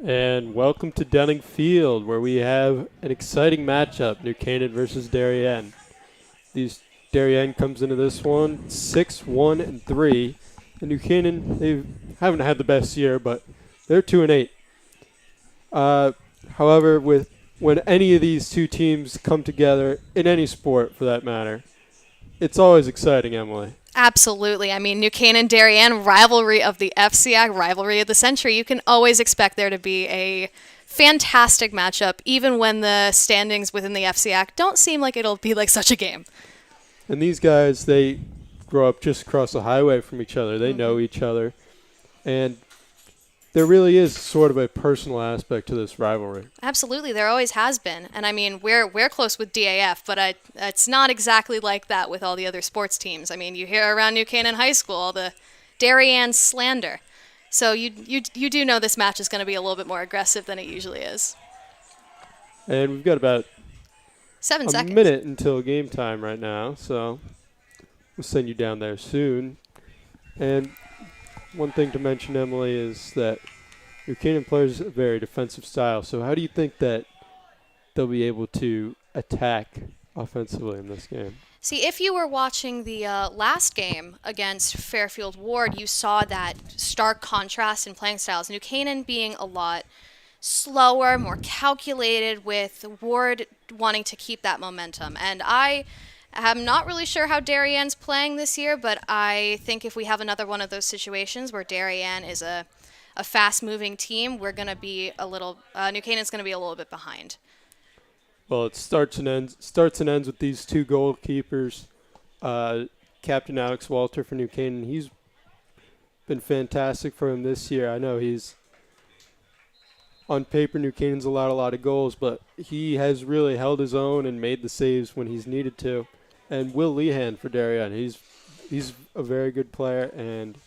And welcome to Dunning Field, where we have an exciting matchup: New Canaan versus Darien. These Darien comes into this one 6-1-3, and New Canaan they haven't had the best year, but they're 2-8. Uh, However, with when any of these two teams come together in any sport, for that matter, it's always exciting, Emily. Absolutely. I mean, New Canaan Darien, rivalry of the FCAC, rivalry of the century. You can always expect there to be a fantastic matchup, even when the standings within the FCAC don't seem like it'll be like such a game. And these guys, they grow up just across the highway from each other. They know each other, and there really is sort of a personal aspect to this rivalry. Absolutely, there always has been, and I mean we're close with DAF, but it's not exactly like that with all the other sports teams. I mean, you hear around New Canaan High School all the Darien slander, so you do know this match is going to be a little bit more aggressive than it usually is. And we've got about 7 seconds. minute until game time right now, so we'll send you down there soon. And one thing to mention, Emily, is that your Canaan plays a very defensive style. So how do you think that they'll be able to attack offensively in this game? See, if you were watching the last game against Fairfield Ward, you saw that stark contrast in playing styles. New Canaan being a lot slower, more calculated, with Ward wanting to keep that momentum. And I am not really sure how Darien's playing this year, but I think if we have another one of those situations where Darien is a fast-moving team, we're going to be a little New Canaan's going to be a little bit behind. Well, it starts and ends with these two goalkeepers. Captain Alex Walter for New Canaan, he's been fantastic for him this year. I know he's on paper, New Canaan's allowed a lot of goals, but he has really held his own and made the saves when he's needed to. And Will Lehan for Darien, he's a very good player, and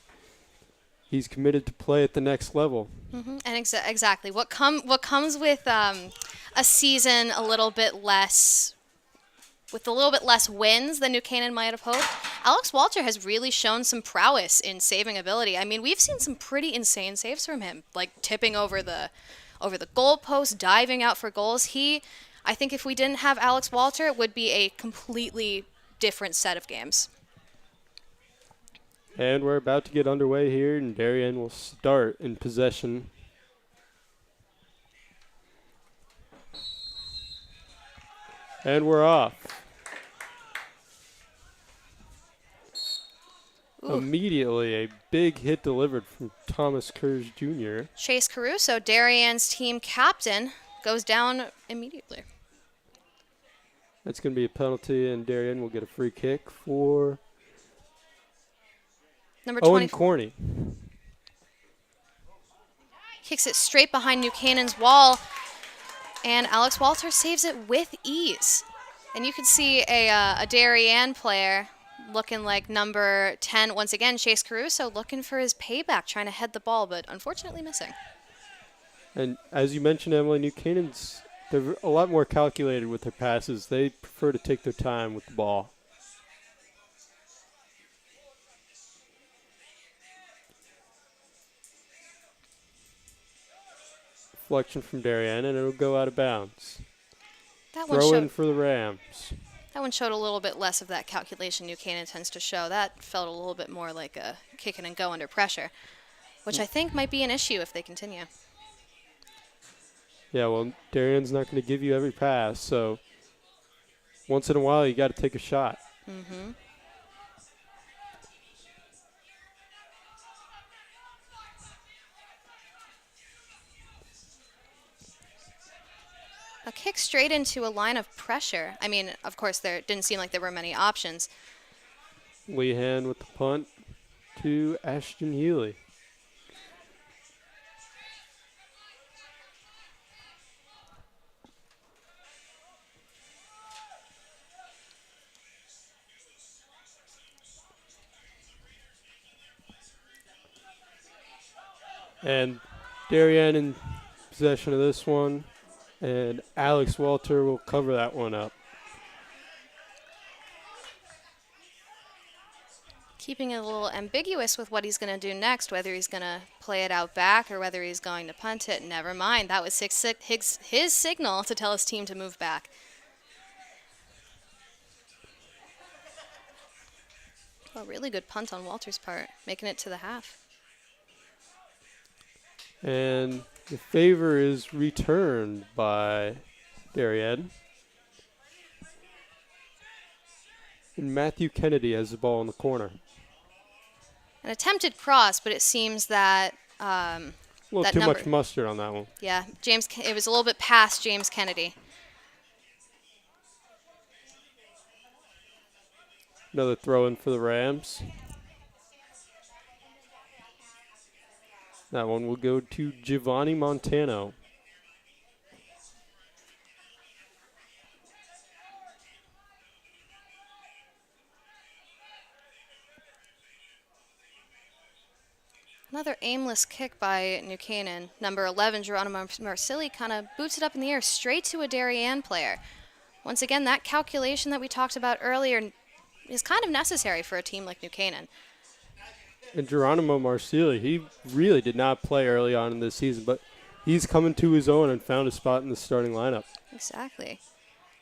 he's committed to play at the next level. And exactly what comes with a season a little bit less, with a little bit less wins than New Canaan might have hoped. Alex Walter has really shown some prowess in saving ability. I mean, we've seen some pretty insane saves from him, like tipping over the goalpost, diving out for goals. I think if we didn't have Alex Walter, it would be a completely different set of games. And we're about to get underway here, and Darien will start in possession. And we're off. Ooh. Immediately, a big hit delivered from Thomas Kurz Jr. Chase Caruso, Darien's team captain, goes down immediately. That's going to be a penalty, and Darien will get a free kick for Number Owen 24. Corney. Kicks it straight behind New Canaan's wall, and Alex Walter saves it with ease. And you can see a Darien player looking like number 10 once again, Chase Caruso, looking for his payback, trying to head the ball, but unfortunately missing. And as you mentioned, Emily, New Canaan's, they're a lot more calculated with their passes. They prefer to take their time with the ball. Deflection from Darien, and it'll go out of bounds. Throw in for the Rams. That one showed a little bit less of that calculation New Canaan tends to show. That felt a little bit more like a kick it and go under pressure, which I think might be an issue if they continue. Yeah, well, Darien's not going to give you every pass, so once in a while you got to take a shot. Mm-hmm. A kick straight into a line of pressure. I mean, of course, there didn't seem like there were many options. Lehan with the punt to Ashton Healy. And Darien in possession of this one, and Alex Walter will cover that one up. Keeping it a little ambiguous with what he's going to do next, whether he's going to play it out back or whether he's going to punt it. Never mind. That was his signal to tell his team to move back. A really good punt on Walter's part, making it to the half. And the favor is returned by Darien. And Matthew Kennedy has the ball in the corner. An attempted cross, but it seems that A little too much mustard on that one. Yeah, it was a little bit past James Kennedy. Another throw in for the Rams. That one will go to Giovanni Montano. Another aimless kick by New Canaan. Number 11, Geronimo Marsilli, kind of boots it up in the air straight to a Darien player. Once again, that calculation that we talked about earlier is kind of necessary for a team like New Canaan. And Geronimo Marsilli, he really did not play early on in this season, but he's coming to his own and found a spot in the starting lineup. Exactly.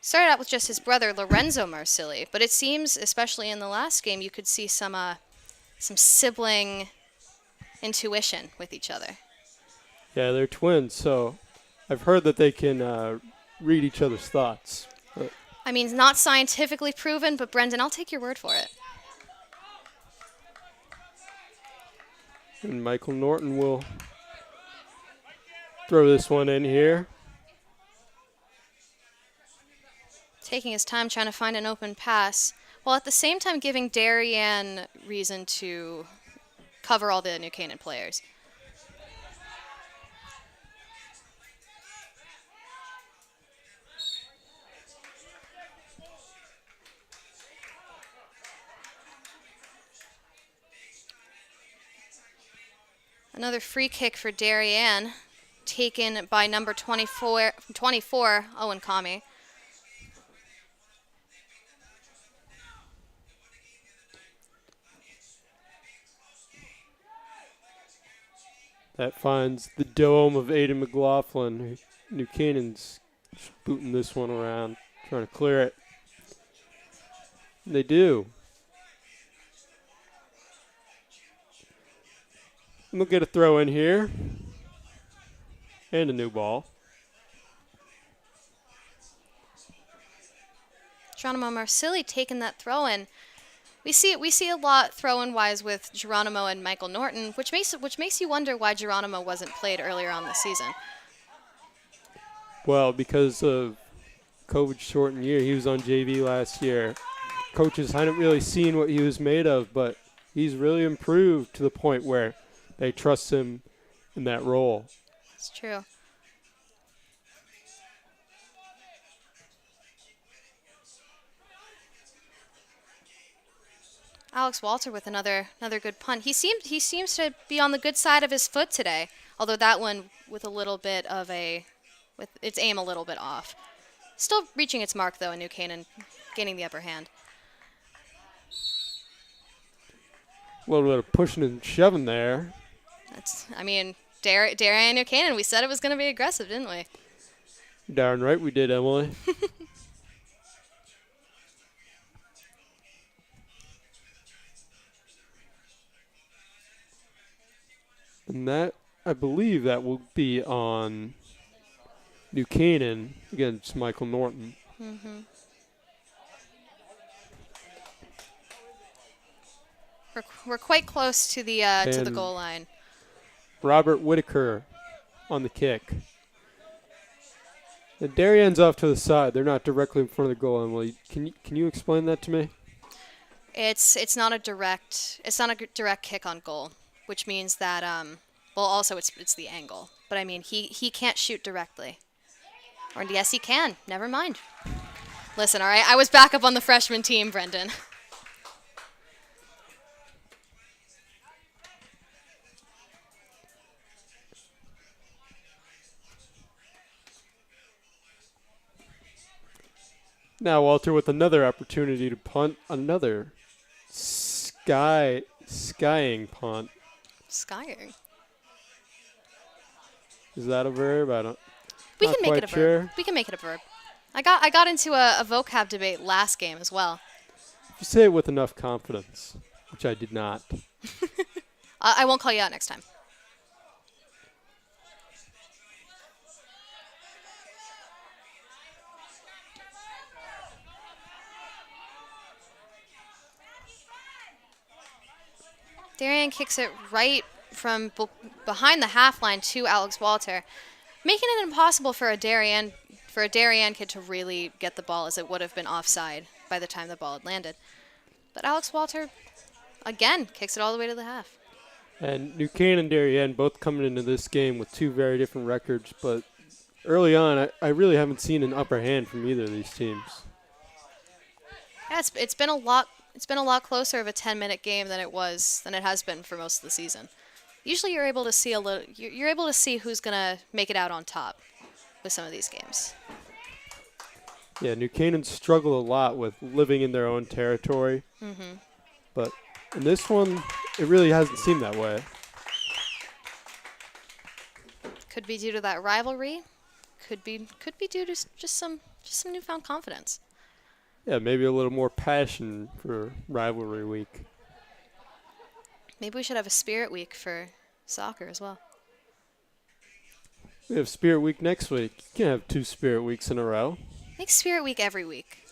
Started out with just his brother, Lorenzo Marsilli, but it seems, especially in the last game, you could see some sibling intuition with each other. Yeah, they're twins, so I've heard that they can read each other's thoughts. I mean, not scientifically proven, but Brendan, I'll take your word for it. And Michael Norton will throw this one in here. Taking his time trying to find an open pass, while at the same time giving Darien reason to cover all the New Canaan players. Another free kick for Darien, taken by number 24 Owen Kami. That finds the dome of Aiden McLaughlin. New Canaan's booting this one around, trying to clear it. And they do. And they'll get a throw in here. And a new ball. Geronimo Marsilli taking that throw in. We see a lot throw-in wise with Geronimo and Michael Norton, which makes you wonder why Geronimo wasn't played earlier on this season. Well, because of COVID shortened year, he was on JV last year. Coaches hadn't really seen what he was made of, but he's really improved to the point where they trust him in that role. It's true. Alex Walter with another good punt. He seems to be on the good side of his foot today, although that one with its aim a little bit off. Still reaching its mark though, and New Canaan gaining the upper hand. A little bit of pushing and shoving there. Darien and New Canaan, we said it was going to be aggressive, didn't we? Darn right we did, Emily. And that, I believe that will be on New Canaan against Michael Norton. Mm-hmm. We're quite close to the goal line. Robert Whitaker on the kick. The Darien's off to the side. They're not directly in front of the goal, Emily. Can you explain that to me? It's not a direct kick on goal, which means that also it's the angle. But I mean he can't shoot directly. Or yes he can. Never mind. Listen, all right, I was back up on the freshman team, Brendan. Now Walter with another opportunity to punt, another skying punt. Skying. Is that a verb? I don't. We Not can make quite it a verb. sure. We can make it a verb. I got into a vocab debate last game as well. If you say it with enough confidence, which I did not. I won't call you out next time. Darien kicks it right from behind the half line to Alex Walter, making it impossible for a Darien kid to really get the ball, as it would have been offside by the time the ball had landed. But Alex Walter, again, kicks it all the way to the half. And New Canaan and Darien both coming into this game with two very different records, but early on, I really haven't seen an upper hand from either of these teams. Yeah, it's been a lot. It's been a lot closer of a 10-minute game than it has been for most of the season. Usually, you're able to see you're able to see who's gonna make it out on top with some of these games. Yeah, New Canaan struggled a lot with living in their own territory. Mm-hmm. But in this one, it really hasn't seemed that way. Could be due to that rivalry. Could be due to just some newfound confidence. Yeah, maybe a little more passion for rivalry week. Maybe we should have a spirit week for soccer as well. We have Spirit Week next week. You can't have 2 Spirit Weeks in a row. Make spirit week every week.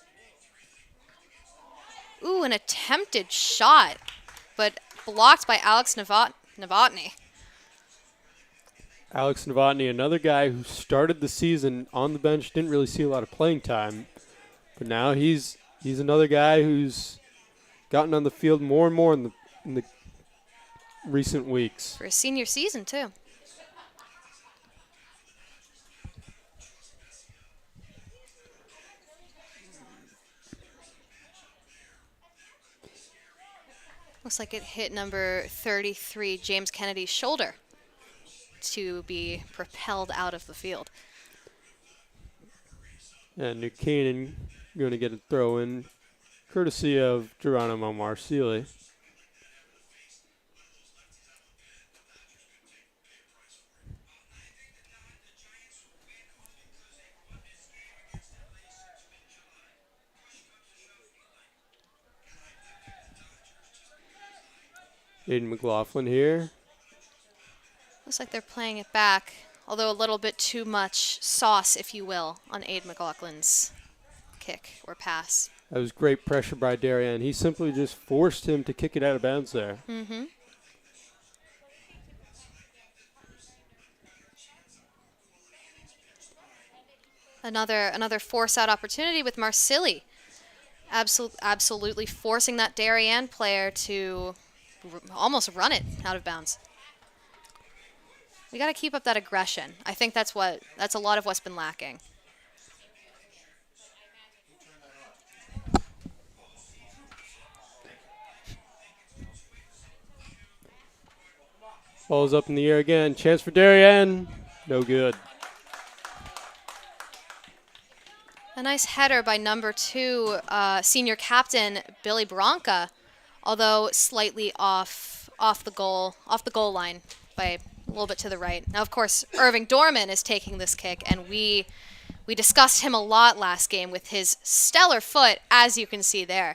Ooh, an attempted shot, but blocked by Alex Novotny. Alex Novotny, another guy who started the season on the bench, didn't really see a lot of playing time. But now he's another guy who's gotten on the field more and more in the recent weeks. For his senior season, too. Looks like it hit number 33, James Kennedy's shoulder, to be propelled out of the field. And New Canaan going to get a throw in, courtesy of Geronimo Marsili. Aiden McLaughlin here. Looks like they're playing it back, although a little bit too much sauce, if you will, on Aiden McLaughlin's kick or pass. That was great pressure by Darien. He simply just forced him to kick it out of bounds there. Mm-hmm. Another force-out opportunity with Marsili. Absolutely forcing that Darien player to almost run it out of bounds. We got to keep up that aggression. I think that's a lot of what's been lacking. Ball's up in the air again. Chance for Darien. No good. A nice header by number 2, senior captain Billy Bronca, although slightly off the goal line by a little bit to the right. Now, of course, Irving Dorman is taking this kick, and we discussed him a lot last game with his stellar foot, as you can see there.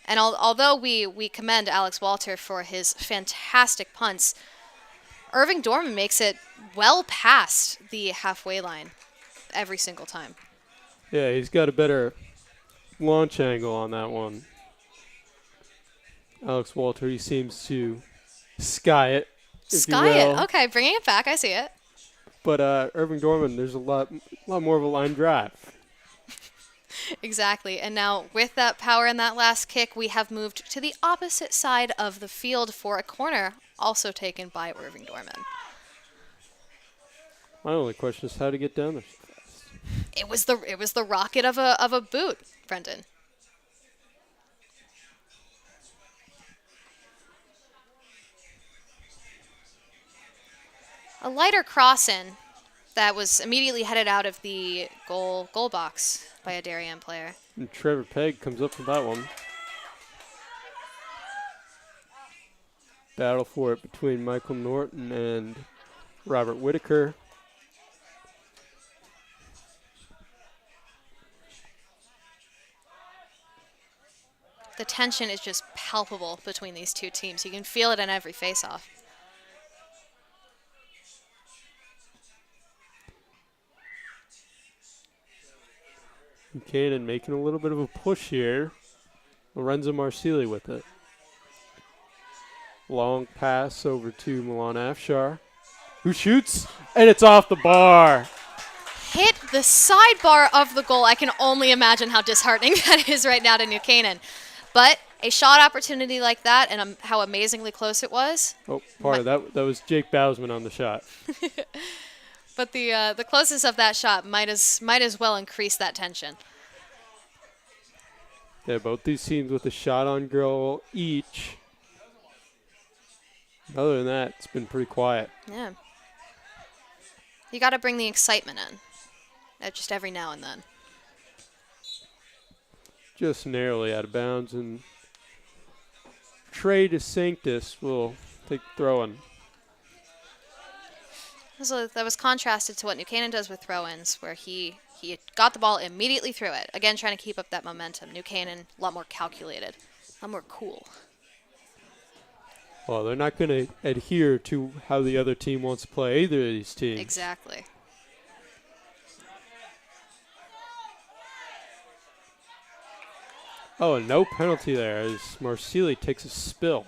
And although we commend Alex Walter for his fantastic punts, Irving Dorman makes it well past the halfway line every single time. Yeah, he's got a better launch angle on that one. Alex Walter, he seems to sky it, if you will. Okay, bringing it back, I see it. But Irving Dorman, there's a lot more of a line drive. Exactly, and now with that power in that last kick, we have moved to the opposite side of the field for a corner, also taken by Irving Dorman. My only question is how to get down there so fast. It was the rocket of a boot, Brendan. A lighter cross-in that was immediately headed out of the goal box by a Darien player. And Trevor Pegg comes up with that one. battle for it between Michael Norton and Robert Whitaker. The tension is just palpable between these two teams. You can feel it in every face-off. Canaan making a little bit of a push here. Lorenzo Marsili with it. Long pass over to Milan Afshar, who shoots, and it's off the bar. Hit the sidebar of the goal. I can only imagine how disheartening that is right now to New Canaan. But a shot opportunity like that and how amazingly close it was. Oh, part of that was Jake Bausman on the shot. But the closeness of that shot might as well increase that tension. Yeah, both these teams with a shot on goal each. Other than that, it's been pretty quiet. Yeah. You got to bring the excitement in, just every now and then. Just narrowly out of bounds, and Trey DeSanctis will take the throw-in. So that was contrasted to what New Canaan does with throw-ins, where he got the ball, immediately threw it. Again, trying to keep up that momentum. New Canaan, a lot more calculated, a lot more cool. Well, they're not going to adhere to how the other team wants to play either of these teams. Exactly. Oh, and no penalty there as Marsili takes a spill.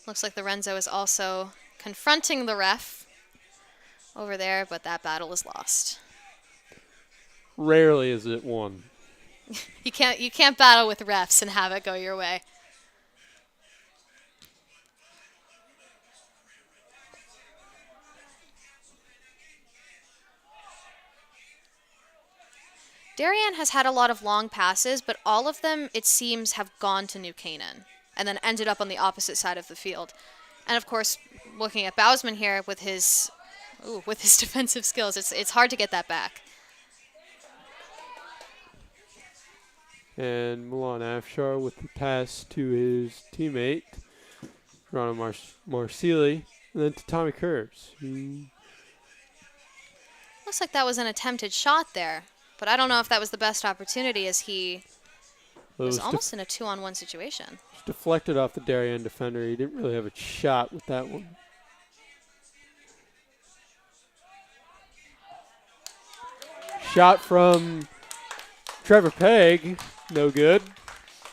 Looks like Lorenzo is also confronting the ref over there, but that battle is lost. Rarely is it won. You can't battle with refs and have it go your way. Darien has had a lot of long passes, but all of them, it seems, have gone to New Canaan and then ended up on the opposite side of the field. And of course, looking at Bausman here with his defensive skills, it's hard to get that back. And Milan Afshar with the pass to his teammate, Ronald Marsili, and then to Tommy Kurz. Looks like that was an attempted shot there, but I don't know if that was the best opportunity as he was almost in a 2-on-1 situation. Deflected off the Darien defender. He didn't really have a shot with that one. Shot from Trevor Pegg. No good.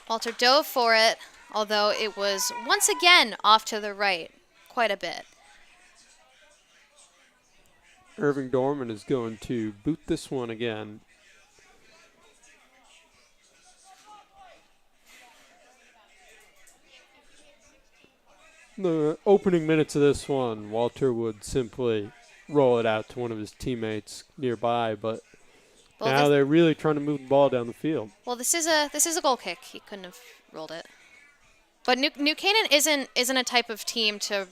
Walter dove for it, although it was once again off to the right quite a bit. Irving Dorman is going to boot this one again. The opening minutes of this one, Walter would simply roll it out to one of his teammates nearby, but now they're really trying to move the ball down the field. Well, this is a goal kick. He couldn't have rolled it. But New Canaan isn't a type of team to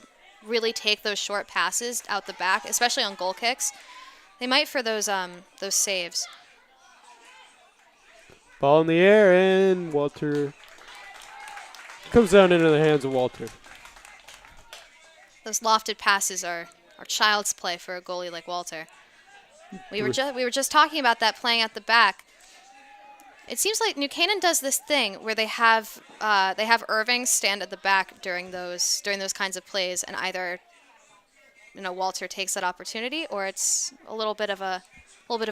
really take those short passes out the back, especially on goal kicks. They might for those saves. Ball in the air, and Walter comes down into the hands of Walter. Those lofted passes are child's play for a goalie like Walter. We were just talking about that playing at the back. It seems like New Canaan does this thing where they have Irving stand at the back during those kinds of plays, and either Walter takes that opportunity, or it's a little bit of a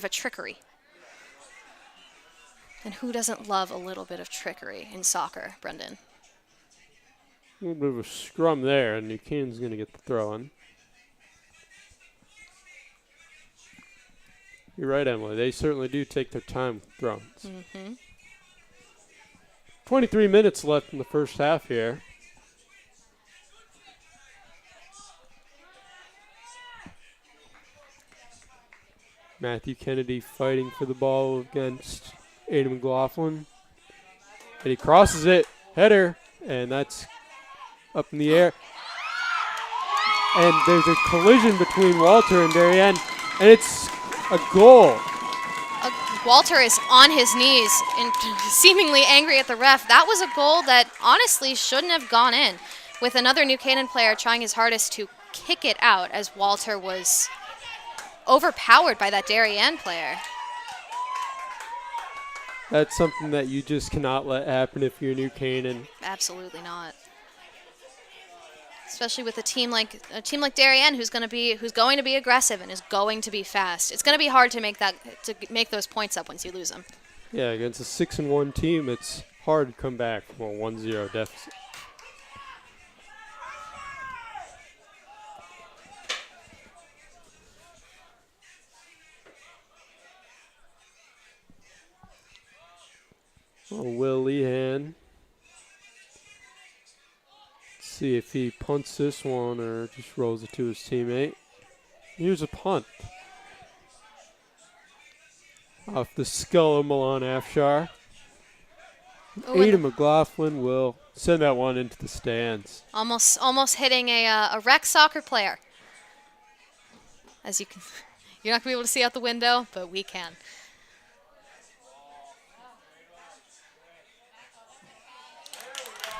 trickery. And who doesn't love a little bit of trickery in soccer, Brendan? A little bit of a scrum there, and New Canaan's going to get the throw in. You're right, Emily. They certainly do take their time with throws. Mm-hmm. 23 minutes left in the first half here. Matthew Kennedy fighting for the ball against Aidan McLaughlin. And he crosses it. Header. And that's up in the air. And there's a collision between Walter and Darien. And it's a goal. A Walter is on his knees and seemingly angry at the ref. That was a goal that honestly shouldn't have gone in, with another New Canaan player trying his hardest to kick it out as Walter was overpowered by that Darien player. That's something that you just cannot let happen if you're New Canaan. Absolutely not. Especially with a team like Darien, who's going to be aggressive and is going to be fast. It's going to be hard to make those points up once you lose them. Yeah, against a 6-1 team, it's hard to come back from a 1-0 deficit. Will Lehan. See if he punts this one or just rolls it to his teammate. Here's a punt. Off the skull of Milan Afshar. Ada McLaughlin will send that one into the stands. Almost hitting a rec soccer player. As you can, you're not going to be able to see out the window, but we can.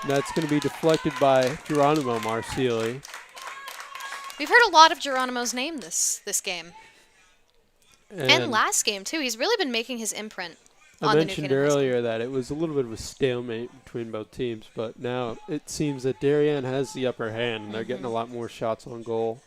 That's going to be deflected by Geronimo Marcili. We've heard a lot of Geronimo's name this game. And last game, too. He's really been making his imprint on the New Canaan. I mentioned earlier that it was a little bit of a stalemate between both teams, but now it seems that Darien has the upper hand, and they're getting a lot more shots on goal.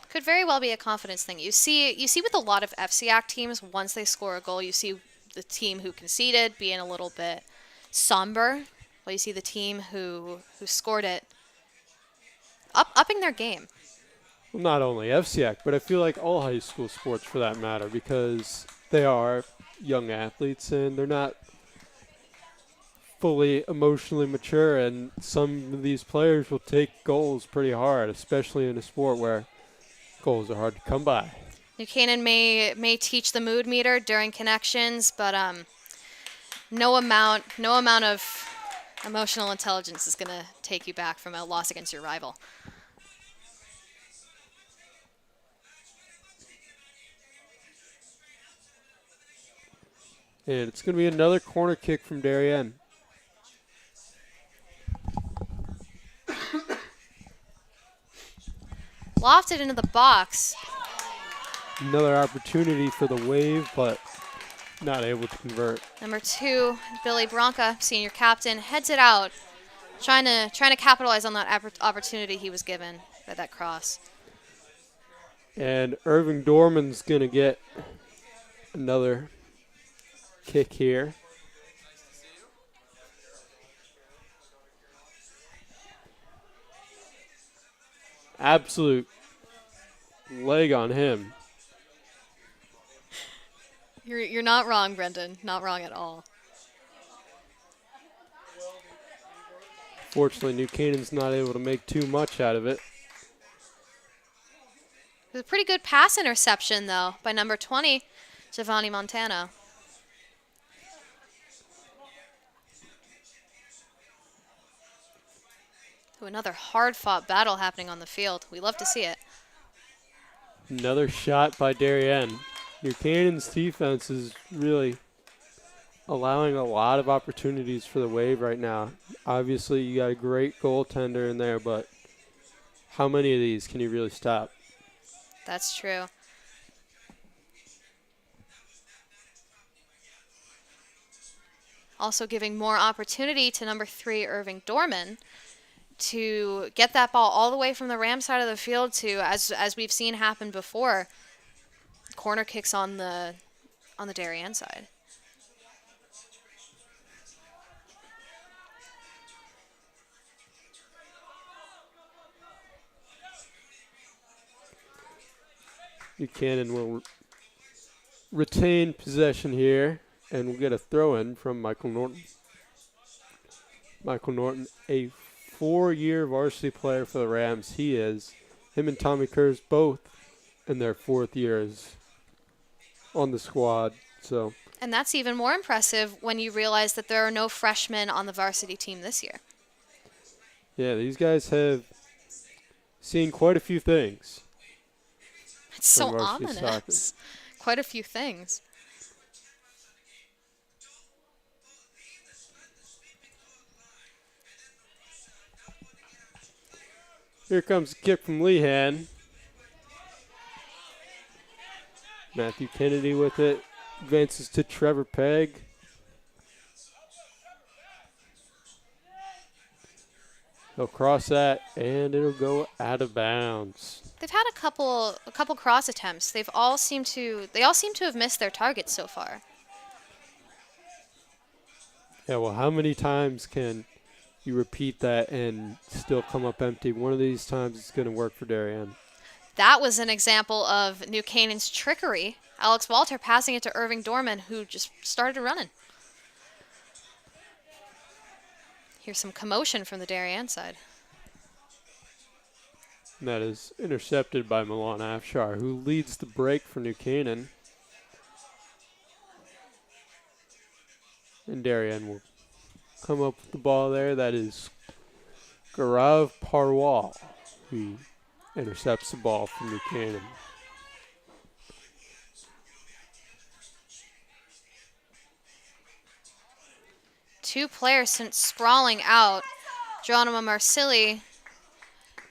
Could very well be a confidence thing. You see with a lot of FCAC teams, once they score a goal, you see the team who conceded being a little bit somber, while you see the team who scored it upping their game. Well, not only FCAC, but I feel like all high school sports for that matter, because they are young athletes and they're not fully emotionally mature, and some of these players will take goals pretty hard, especially in a sport where goals are hard to come by. New Canaan may teach the mood meter during connections, but no amount of emotional intelligence is going to take you back from a loss against your rival. And it's going to be another corner kick from Darien. Lofted into the box. Another opportunity for the Wave, but not able to convert. Number 2, Billy Bronca, senior captain, heads it out, trying to capitalize on that opportunity he was given by that cross. And Irving Dorman's going to get another kick here. Absolute leg on him. You're not wrong, Brendan. Not wrong at all. Fortunately, New Canaan's not able to make too much out of it. It was a pretty good pass interception, though, by number 20, Giovanni Montano. Ooh, another hard-fought battle happening on the field. We love to see it. Another shot by Darien. New Canaan's defense is really allowing a lot of opportunities for the Wave right now. Obviously, you got a great goaltender in there, but how many of these can you really stop? That's true. Also giving more opportunity to number 3, Irving Dorman, to get that ball all the way from the Ram side of the field to, as we've seen happen before, corner kicks on the Darien side. Buchanan will retain possession here, and we'll get a throw-in from Michael Norton. Michael Norton, a 4-year varsity player for the Rams. He is. Him and Tommy Kurz both in their 4th years on the squad. So. And that's even more impressive when you realize that there are no freshmen on the varsity team this year. Yeah, these guys have seen quite a few things. It's so ominous. quite a few things. Here comes a kick from Lehan. Matthew Kennedy with it. Advances to Trevor Pegg. He'll cross that, and it'll go out of bounds. They've had a couple cross attempts. They all seem to have missed their targets so far. Yeah, well, how many times can you repeat that and still come up empty? One of these times it's going to work for Darien. That was an example of New Canaan's trickery. Alex Walter passing it to Irving Dorman, who just started running. Here's some commotion from the Darien side. And that is intercepted by Milan Afshar, who leads the break for New Canaan. And Darien will come up with the ball there. That is Gaurav Parwal, who intercepts the ball from New Canaan. Two players since sprawling out. Geronimo Marsili,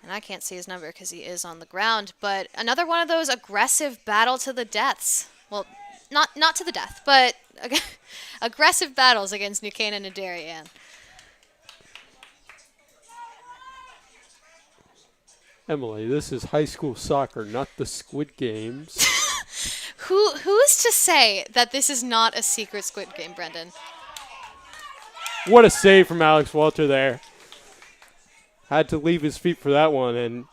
and I can't see his number because he is on the ground, but another one of those aggressive battle to the deaths. Well, not to the death, but aggressive battles against New Canaan and Darien. Emily, this is high school soccer, not the Squid Games. Who's to say that this is not a secret Squid Game, Brendan? What a save from Alex Walter there. Had to leave his feet for that one, and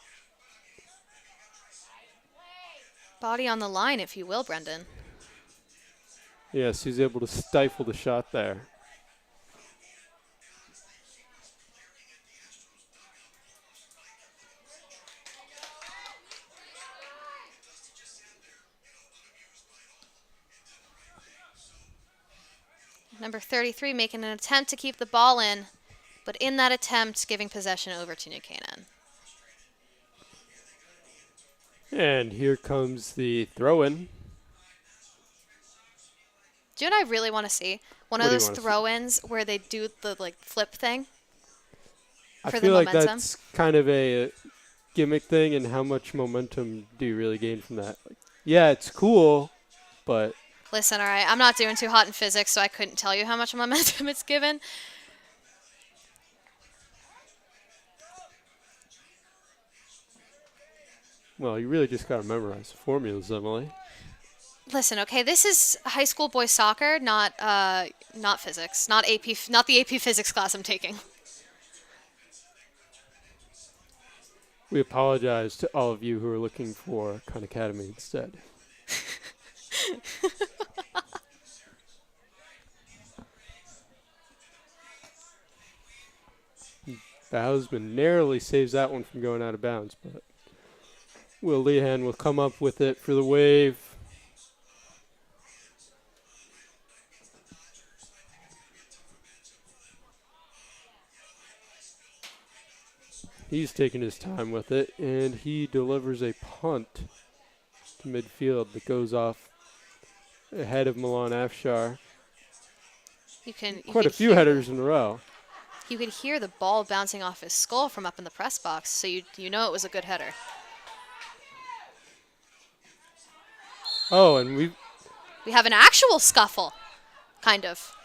Body on the line, if you will, Brendan. yes, he's able to stifle the shot there. Number 33 making an attempt to keep the ball in, but in that attempt, giving possession over to New Canaan. And here comes the throw-in. Do you know what I really want to see? One of What do you those wanna see? throw-ins where they do the flip thing. I For the feel like momentum? that's kind of a gimmick thing, and how much momentum do you really gain from that? Like, yeah, it's cool, but Listen, all right, I'm not doing too hot in physics, so I couldn't tell you how much momentum it's given. well, you really just got to memorize the formulas, Emily. Listen, okay, this is high school boys soccer, not physics, not the AP physics class I'm taking. We apologize to all of you who are looking for Khan Academy instead. Bowsman narrowly saves that one from going out of bounds, but Will Lehan will come up with it for the wave. He's taking his time with it, and he delivers a punt to midfield that goes off ahead of Milan Afshar. Quite a few headers in a row. You could hear the ball bouncing off his skull from up in the press box, so you know it was a good header. Oh, and We have an actual scuffle, kind of.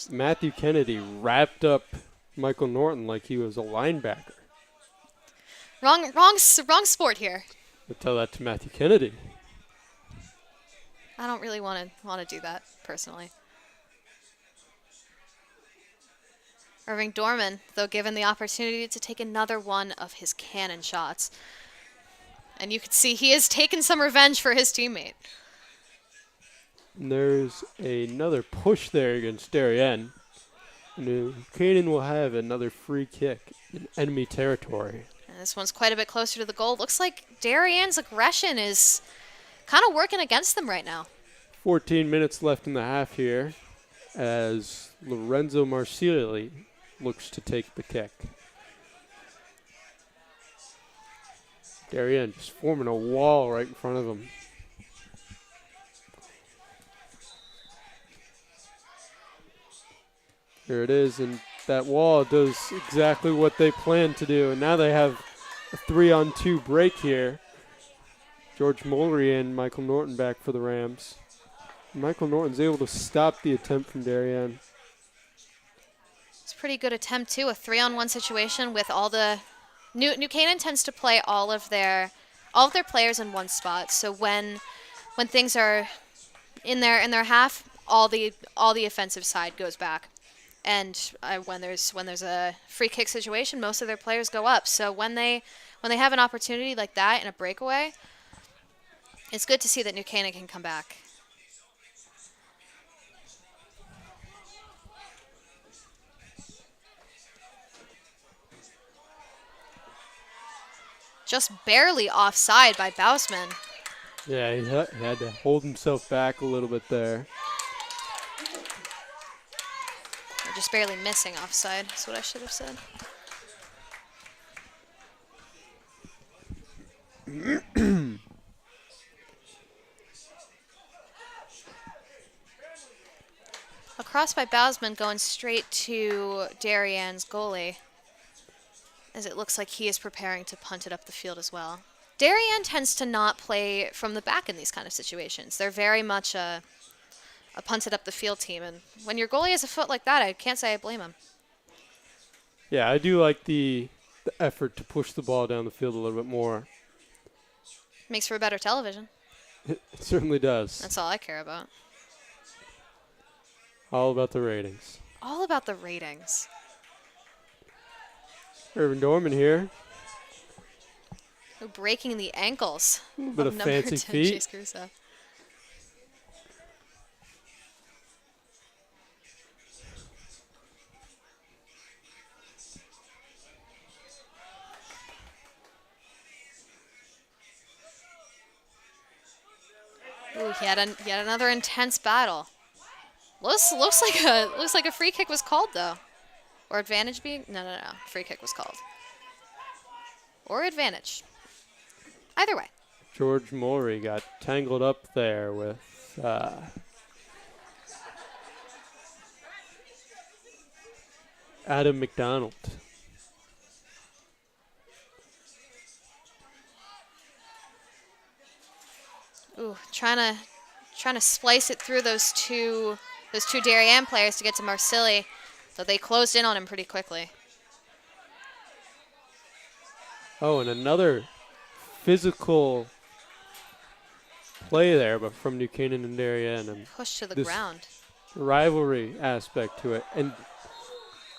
Matthew Kennedy wrapped up Michael Norton like he was a linebacker. Wrong sport here. I'll tell that to Matthew Kennedy. I don't really want to do that personally. Irving Dorman, though, given the opportunity to take another one of his cannon shots. And you can see he has taken some revenge for his teammate. And there's another push there against Darien. And Canaan will have another free kick in enemy territory. And this one's quite a bit closer to the goal. Looks like Darien's aggression is kind of working against them right now. 14 minutes left in the half here as Lorenzo Marsili looks to take the kick. Darien just forming a wall right in front of him. Here it is, and that wall does exactly what they planned to do. And now they have a 3-on-2 break here. George Mulry and Michael Norton back for the Rams. Michael Norton's able to stop the attempt from Darien. It's a pretty good attempt, too. A 3-on-1 situation with all the... New Canaan tends to play all of their players in one spot. So when things are in their half, all the offensive side goes back. And when there's a free kick situation, most of their players go up. So when they have an opportunity like that in a breakaway, it's good to see that New Canaan can come back. Just barely offside by Bausman. Yeah, he had to hold himself back a little bit there. Or just barely missing offside, is what I should have said. A cross by Bausman going straight to Darien's goalie, as it looks like he is preparing to punt it up the field as well. Darien tends to not play from the back in these kind of situations. They're very much a punted up the field team, and when your goalie has a foot like that, I can't say I blame him. Yeah, I do like the effort to push the ball down the field a little bit more. Makes for better television. It certainly does. That's all I care about. All about the ratings. All about the ratings. Irvin Dorman here. Breaking the ankles. A little bit of number fancy 10, feet. Chase Caruso. Ooh, yet another intense battle. Looks like a free kick was called though, or advantage being no. Free kick was called, or advantage. Either way. George Mulry got tangled up there with Adam McDonald. Ooh, trying to splice it through those two Darien players to get to Marsili, so they closed in on him pretty quickly. Oh, and another physical play there, but from New Canaan and Darien, and Pushed to the ground. rivalry aspect to it. And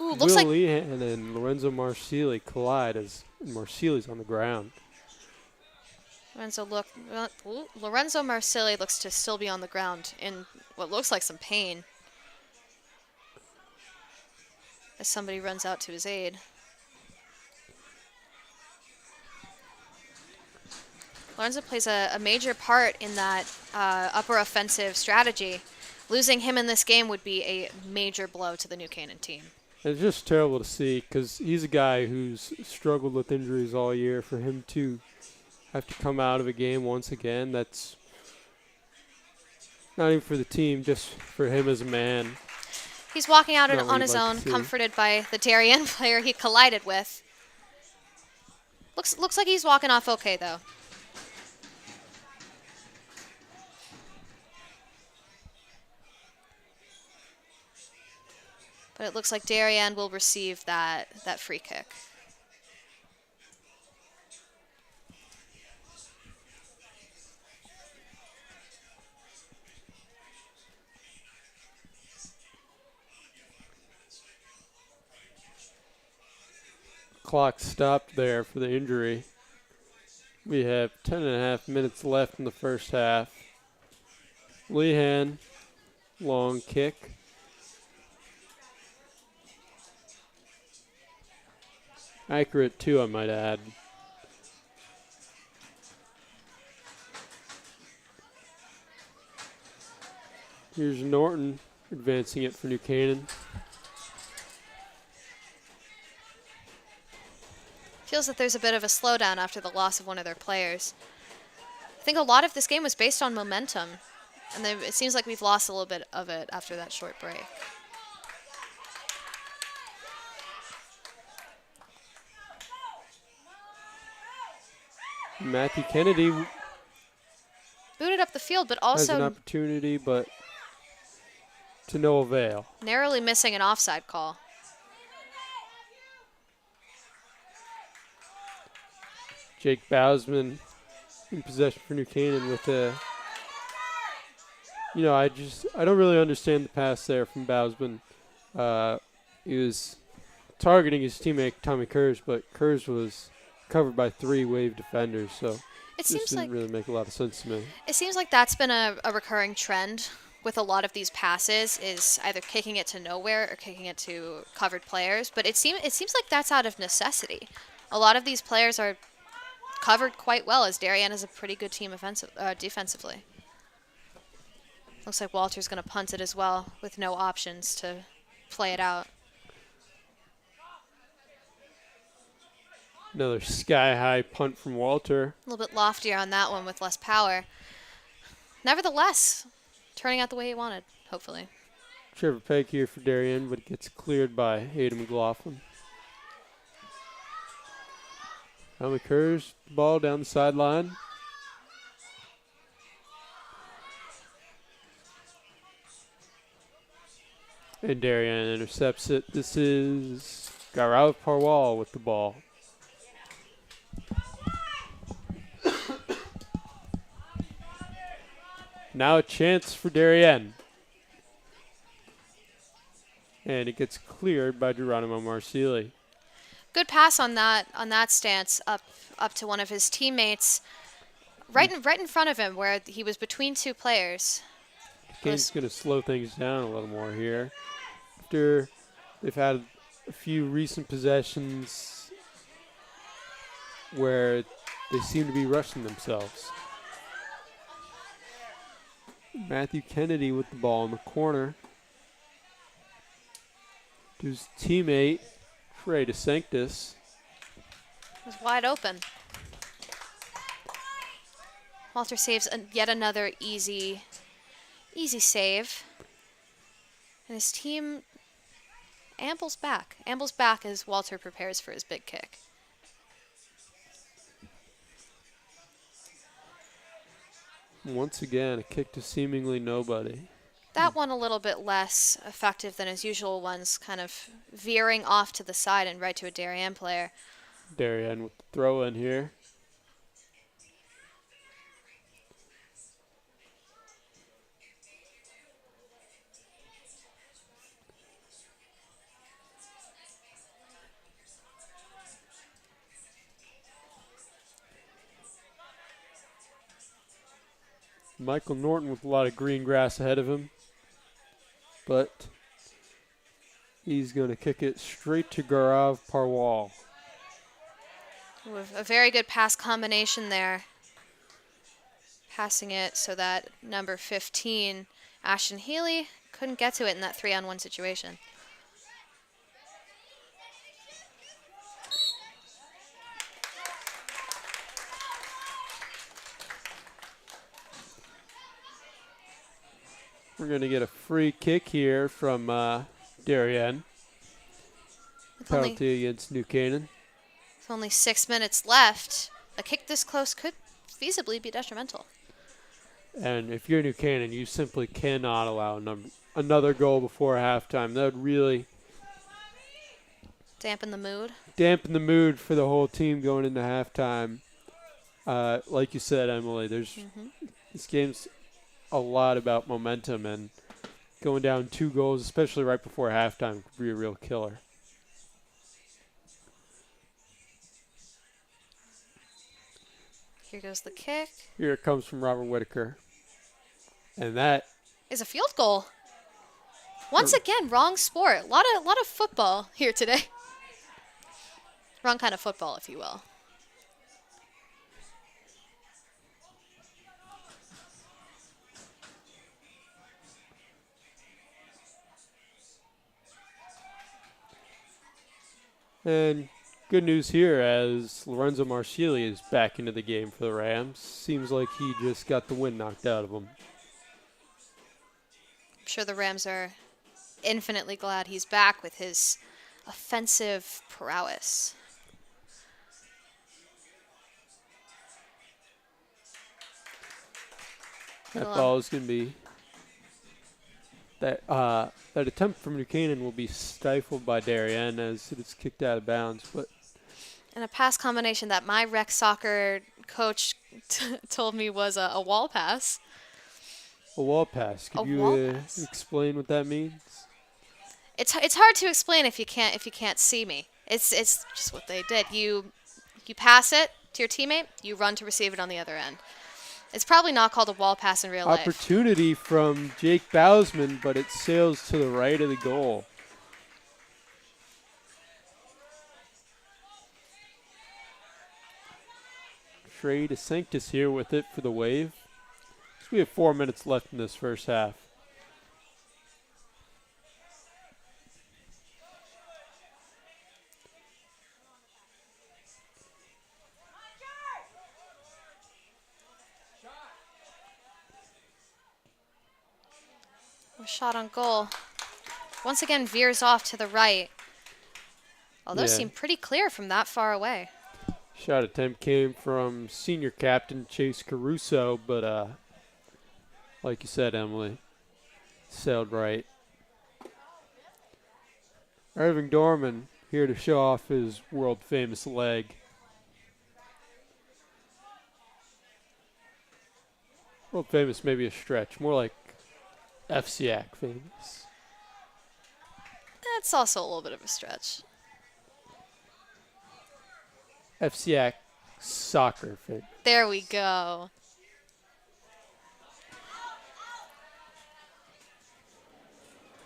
Ooh, looks Will like Lehan and Lorenzo Marsili collide as Marsili's on the ground. Lorenzo Marsili looks to still be on the ground in what looks like some pain as somebody runs out to his aid. Lorenzo plays a major part in that upper offensive strategy. Losing him in this game would be a major blow to the New Canaan team. It's just terrible to see because he's a guy who's struggled with injuries all year. For him to have to come out of a game once again, that's not even for the team, just for him as a man. He's walking out Not what on you'd his like to own, see. comforted by the Darien player he collided with. Looks like he's walking off okay, though. But it looks like Darien will receive that free kick. Clock stopped there for the injury. We have 10.5 minutes left in the first half. Lehan, long kick. Accurate too, I might add. Here's Norton advancing it for New Canaan. Feels that there's a bit of a slowdown after the loss of one of their players. I think a lot of this game was based on momentum, and it seems like we've lost a little bit of it after that short break. Matthew Kennedy Booted up the field, but has an also opportunity, but to no avail. narrowly missing an offside call. Jake Bausman in possession for New Canaan with a, I don't really understand the pass there from Bausman. He was targeting his teammate Tommy Kurz, but Kurz was covered by 3 wave defenders, so It this seems didn't like really make a lot of sense to me. It seems like that's been a recurring trend with a lot of these passes, is either kicking it to nowhere or kicking it to covered players. But it seems like that's out of necessity. A lot of these players are covered quite well, as Darien is a pretty good team defensively. Looks like Walter's going to punt it as well with no options to play it out. Another sky-high punt from Walter. A little bit loftier on that one with less power. Nevertheless, turning out the way he wanted, hopefully. Trevor Peck here for Darien, but it gets cleared by Hayden McLaughlin. Tommy Kurz, ball down the sideline. And Darien intercepts it. This is Gaurav Parwal with the ball. Now a chance for Darien. And it gets cleared by Geronimo Marsili. Good pass on that stance up to one of his teammates, right in front of him, where he was between 2 players. Game's going to slow things down a little more here. After they've had a few recent possessions where they seem to be rushing themselves. Matthew Kennedy with the ball in the corner. To his teammate, Trey DeSanctis. It was wide open. Walter saves yet another easy save. And his team ambles back as Walter prepares for his big kick. Once again, a kick to seemingly nobody. That one a little bit less effective than his usual ones, kind of veering off to the side and right to a Darien player. Darien with the throw in here. Michael Norton with a lot of green grass ahead of him. But he's going to kick it straight to Gaurav Parwal. With a very good pass combination there. Passing it so that number 15, Ashton Healy, couldn't get to it in that 3-on-1 situation. We're going to get a free kick here from Darien. Penalty against New Canaan. With only 6 minutes left, a kick this close could feasibly be detrimental. And if you're New Canaan, you simply cannot allow another goal before halftime. That would really dampen the mood. Dampen the mood for the whole team going into halftime. Like you said, Emily, this game's a lot about momentum, and going down 2 goals, especially right before halftime, could be a real killer. Here goes the kick. Here it comes from Robert Whitaker. And that is a field goal. Once again, wrong sport. A lot of football here today. Wrong kind of football, if you will. And good news here as Lorenzo Marsili is back into the game for the Rams. Seems like he just got the wind knocked out of him. I'm sure the Rams are infinitely glad he's back with his offensive prowess. That ball is going to be that attempt from New Canaan will be stifled by Darien as it is kicked out of bounds. But And a pass combination that my rec soccer coach told me was a wall pass. a wall pass. Could you explain what that means? It's hard to explain if you can't see me. It's just what they did. You pass it to your teammate, you run to receive it on the other end. It's probably not called a wall pass in real life. Opportunity from Jake Bausman, but it sails to the right of the goal. Trey DeSanctis here with it for the Wave. So we have 4 minutes left in this first half. Shot on goal. Once again veers off to the right. Although seemed pretty clear from that far away. Shot attempt came from senior captain Chase Caruso, but like you said, Emily, sailed right. Irving Dorman here to show off his world-famous leg. World-famous maybe a stretch, more like FCAC famous. That's also a little bit of a stretch. FCAC soccer famous. There we go.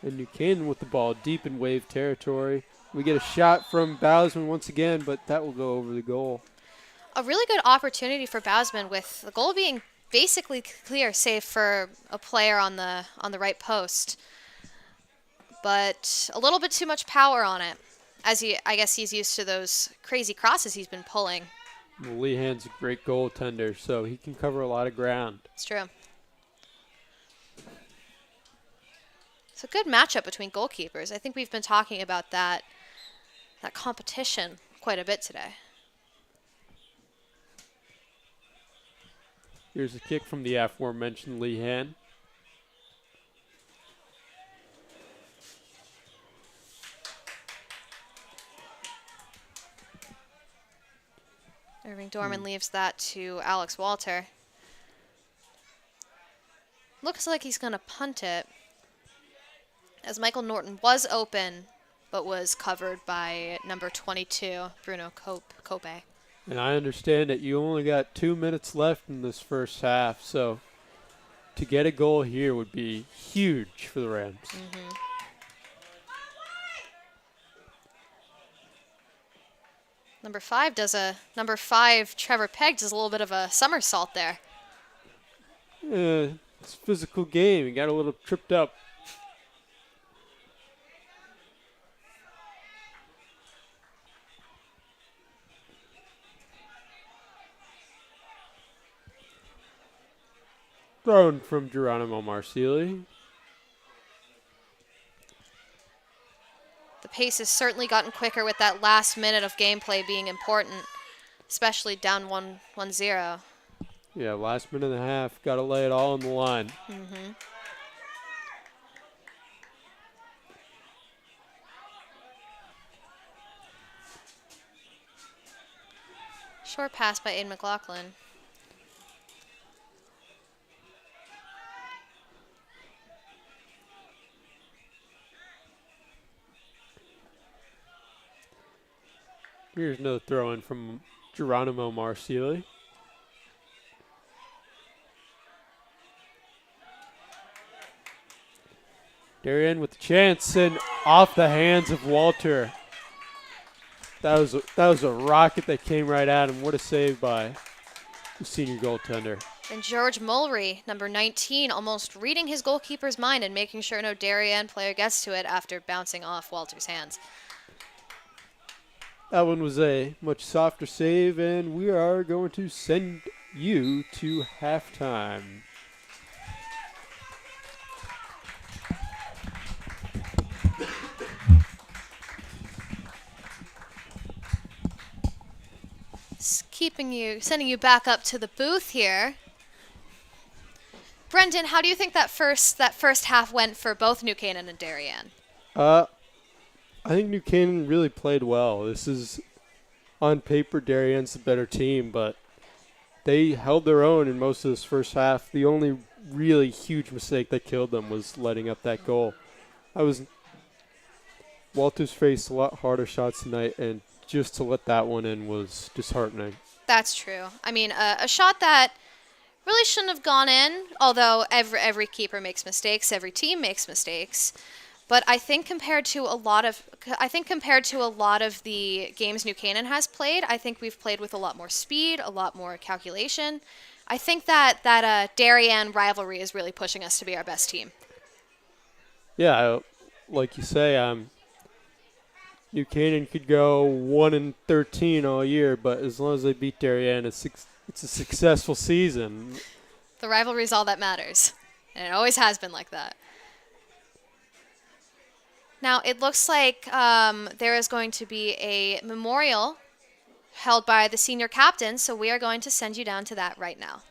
And New Canaan with the ball deep in Wave territory. We get a shot from Bausman once again, but that will go over the goal. A really good opportunity for Bausman with the goal being basically clear, save for a player on the right post. But a little bit too much power on it, as I guess he's used to those crazy crosses he's been pulling. Well, Lehan's a great goaltender, so he can cover a lot of ground. It's true. It's a good matchup between goalkeepers. I think we've been talking about that competition quite a bit today. Here's a kick from the aforementioned Lehan. Irving Dorman leaves that to Alex Walter. Looks like he's going to punt it, as Michael Norton was open, but was covered by number 22, Bruno Cope. And I understand that you only got 2 minutes left in this first half, so to get a goal here would be huge for the Rams. Mm-hmm. Number five, Trevor Pegg does a little bit of a somersault there. It's a physical game. He got a little tripped up. Thrown from Geronimo Marsili. The pace has certainly gotten quicker with that last minute of gameplay being important, especially down 1-0. Yeah, last minute and a half. Got to lay it all on the line. Mm-hmm. Short pass by Aiden McLaughlin. Here's another throw in from Geronimo Marsili. Darien with the chance and off the hands of Walter. That was a rocket that came right at him. What a save by the senior goaltender. And George Mulry, number 19, almost reading his goalkeeper's mind and making sure no Darien player gets to it after bouncing off Walter's hands. That one was a much softer save, and we are going to send you to halftime. Sending you back up to the booth here. Brendan, how do you think that first half went for both New Canaan and Darien? Uh, I think New Canaan really played well. This is on paper Darien's the better team, but they held their own in most of this first half. The only really huge mistake that killed them was letting up that goal. I was Walters faced a lot harder shots tonight, and just to let that one in was disheartening. That's true. I mean, a shot that really shouldn't have gone in, although every keeper makes mistakes, every team makes mistakes. But I think compared to a lot of the games New Canaan has played, I think we've played with a lot more speed, a lot more calculation. I think that Darien rivalry is really pushing us to be our best team. Yeah, like you say, New Canaan could go 1-13 all year, but as long as they beat Darien, it's a successful season. The rivalry is all that matters, and it always has been like that. Now, it looks like there is going to be a memorial held by the senior captain, so we are going to send you down to that right now.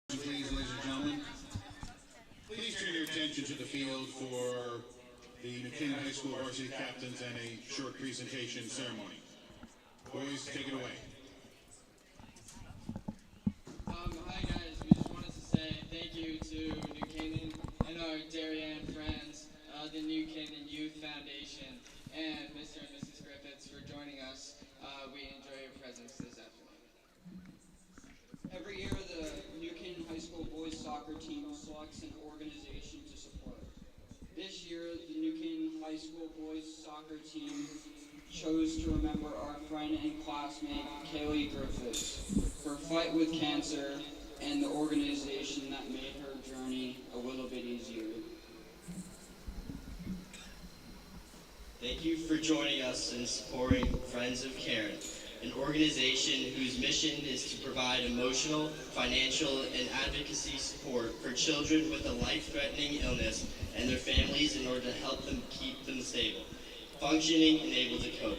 Please, ladies and gentlemen, please turn your attention to the field for the McKinnon High School varsity captains and a short presentation ceremony. Boys, take it away. Hi guys, we just wanted to say thank you to New Canaan and our Darien friends, the New Canaan Youth Foundation, and Mr. and Mrs. Griffiths for joining us. We enjoy your presence this afternoon. Every year, the New Canaan High School boys soccer team selects an organization to support. This year, the New Canaan High School boys soccer team chose to remember our friend and classmate, Kaylee Griffiths, her fight with cancer and the organization that made her journey a little bit easier. Thank you for joining us in supporting Friends of Canaan, an organization whose mission is to provide emotional, financial, and advocacy support for children with a life-threatening illness and their families in order to help them keep them stable, functioning, and able to cope.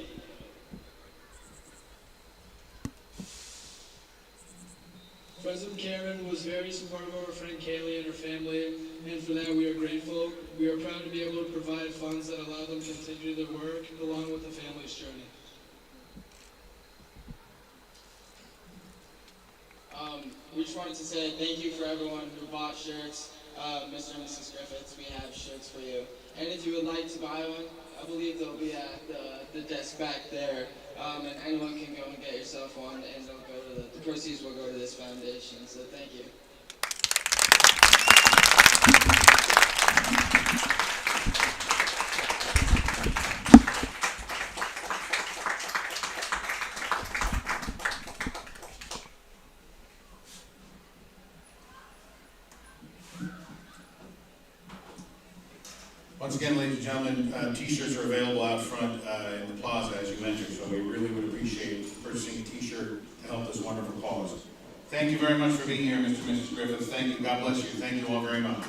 Friends of Karen was very supportive of our friend Kaylee and her family, and for that we are grateful. We are proud to be able to provide funds that allow them to continue their work along with the family's journey. We just wanted to say thank you for everyone who bought shirts. Mr. and Mrs. Griffiths, we have shirts for you. And if you would like to buy one, I believe they'll be at the desk back there. And anyone can go and get yourself one, and they'll go to the proceeds will go to this foundation. So thank you. Once again, ladies and gentlemen, t-shirts are available out front in the plaza as you enter, so we really would appreciate purchasing a t-shirt to help this wonderful cause. Thank you very much for being here, Mr. and Mrs. Griffiths. Thank you. God bless you. Thank you all very much.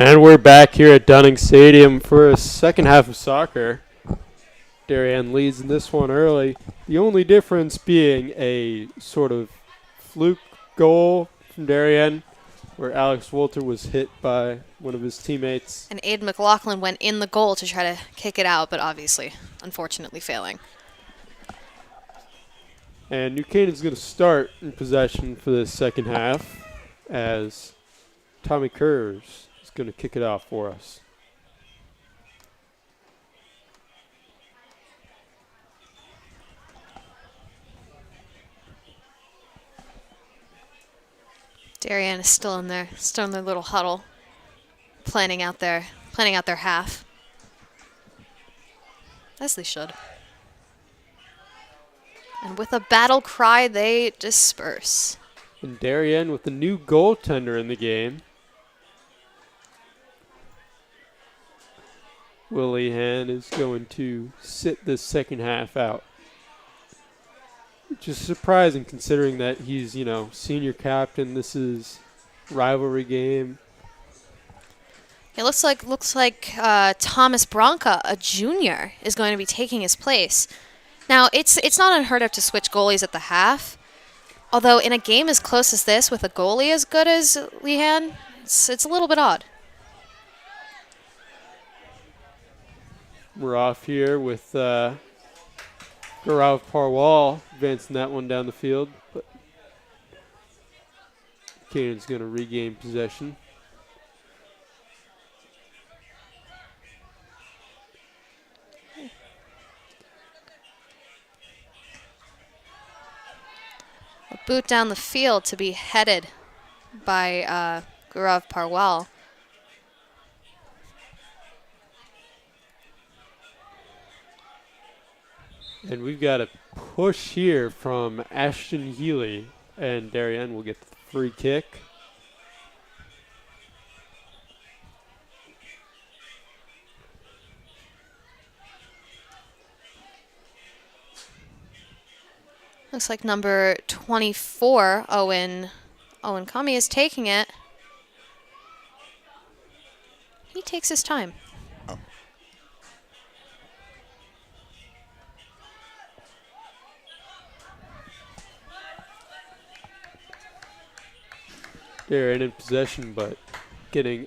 And we're back here at Dunning Stadium for a second half of soccer. Darien leads in this one early. The only difference being a sort of fluke goal from Darien where Alex Walter was hit by one of his teammates. And Aiden McLaughlin went in the goal to try to kick it out, but obviously, unfortunately, failing. And New Canaan's going to start in possession for the second half as Tommy Kurz is going to kick it off for us. Darien is still in their little huddle, planning out their half, as they should. And with a battle cry, they disperse. And Darien with the new goaltender in the game. Willie Han is going to sit this second half out. Which is surprising considering that he's, senior captain. This is rivalry game. It looks like Thomas Branca, a junior, is going to be taking his place. Now, it's not unheard of to switch goalies at the half. Although in a game as close as this, with a goalie as good as Lehan, it's a little bit odd. We're off here with Gaurav Parwal advancing that one down the field. But Canaan's going to regain possession. A boot down the field to be headed by Gaurav Parwal. And we've got a push here from Ashton Healy. And Darien will get the free kick. Looks like number 24, Owen Kami, is taking it. He takes his time. Darien in possession, but that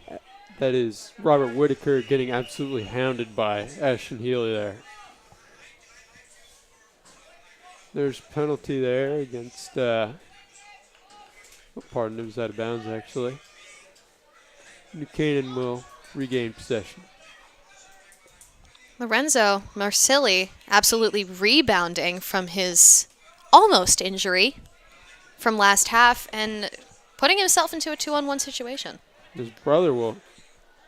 is Robert Whitaker getting absolutely hounded by Ashton Healy there. There's penalty there against, it was out of bounds actually. New Canaan will regain possession. Lorenzo Marsili absolutely rebounding from his almost injury from last half and putting himself into a 2-on-1 situation. His brother will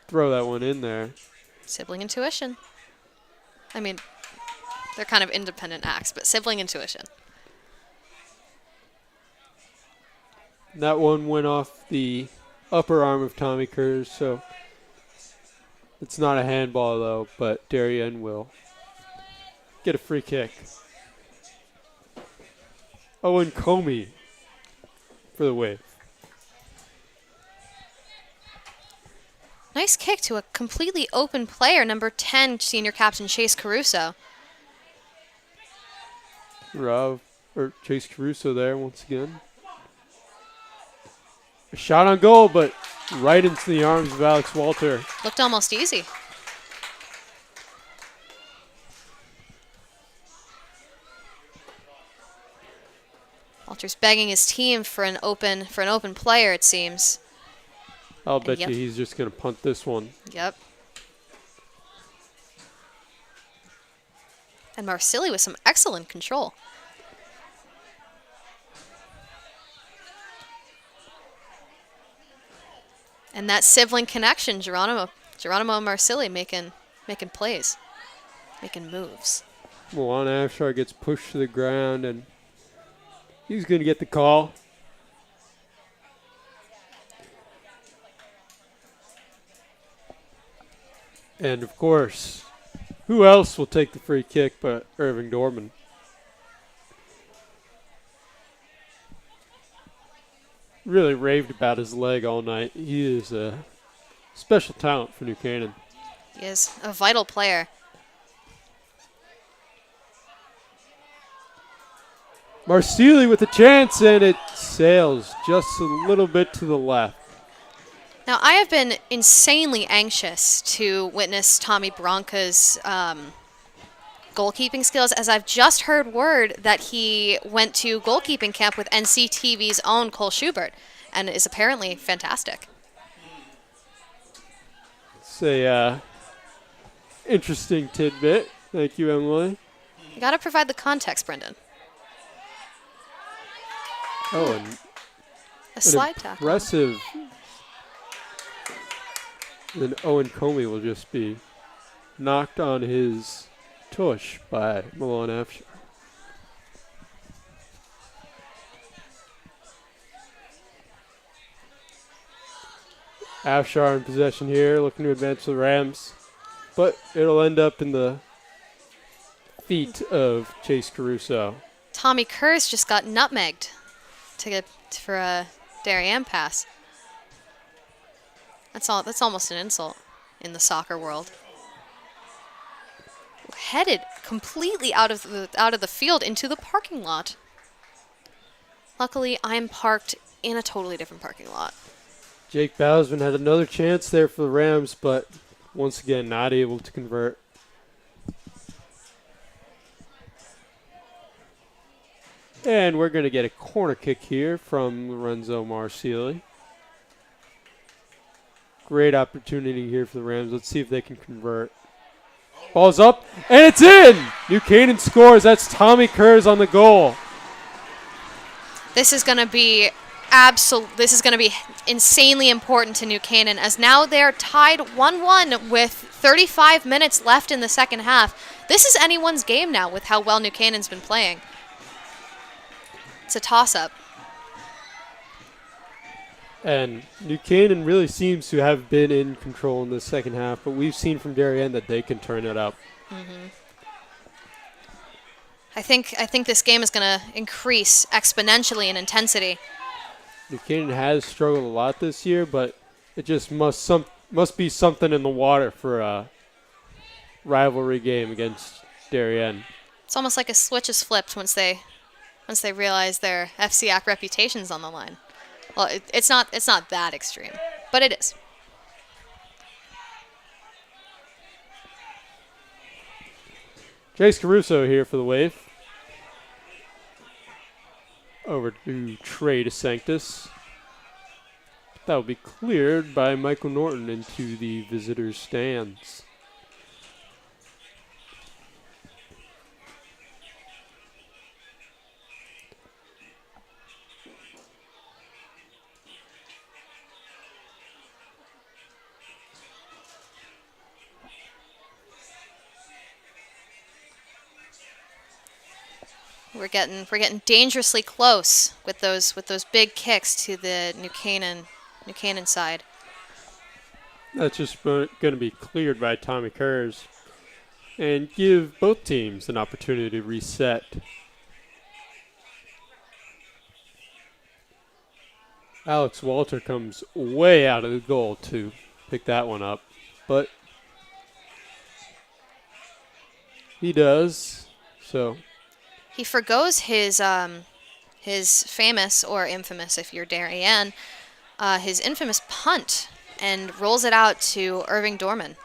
throw that one in there. Sibling intuition. I mean, they're kind of independent acts, but sibling intuition. That one went off the upper arm of Tommy Kurz, so it's not a handball though, but Darien will get a free kick. Owen Comey for the wave. Nice kick to a completely open player, number 10, senior captain Chase Caruso. Chase Caruso there once again. A shot on goal, but right into the arms of Alex Walter. Looked almost easy. Walter's begging his team for an open player, it seems. I'll bet you he's just going to punt this one. Yep. And Marsili with some excellent control. And that sibling connection, Geronimo and Marsili making plays, making moves. Juan Afshar gets pushed to the ground, and he's going to get the call. And, of course, who else will take the free kick but Irving Dorman? Really raved about his leg all night. He is a special talent for New Canaan. He is a vital player. Marsili with a chance, and it sails just a little bit to the left. Now, I have been insanely anxious to witness Tommy Bronca's goalkeeping skills, as I've just heard word that he went to goalkeeping camp with NCTV's own Cole Schubert and is apparently fantastic. It's a interesting tidbit. Thank you, Emily. You got to provide the context, Brendan. Oh, and A slide tackle. impressive. Then Owen Comey will just be knocked on his tush by Malone Afshar. Afshar in possession here, looking to advance the Rams, but it'll end up in the feet of Chase Caruso. Tommy Kurz just got nutmegged to get for a Darien pass. That's almost an insult in the soccer world. Headed completely out of the field into the parking lot. Luckily, I'm parked in a totally different parking lot. Jake Bousman had another chance there for the Rams, but once again not able to convert. And we're going to get a corner kick here from Lorenzo Marsili. Great opportunity here for the Rams. Let's see if they can convert. Ball's up, and it's in! New Canaan scores. That's Tommy Kurz on the goal. This is going to be insanely important to New Canaan, as now they're tied 1-1 with 35 minutes left in the second half. This is anyone's game now with how well New Canaan's been playing. It's a toss-up. And New Canaan really seems to have been in control in the second half, but we've seen from Darien that they can turn it up. Mm-hmm. I think this game is going to increase exponentially in intensity. New Canaan has struggled a lot this year, but it just must be something in the water for a rivalry game against Darien. It's almost like a switch is flipped once they realize their FCAC reputation's on the line. Well, it's not that extreme, but it is. Chase Caruso here for the Wave. Over to Trey DeSanctis. That will be cleared by Michael Norton into the visitors' stands. We're getting dangerously close with those big kicks to the New Canaan side. That's just going to be cleared by Tommy Kurz and give both teams an opportunity to reset. Alex Walter comes way out of the goal to pick that one up, but he does. So he forgoes his famous, or infamous if you're Darien, his infamous punt, and rolls it out to Irving Dorman,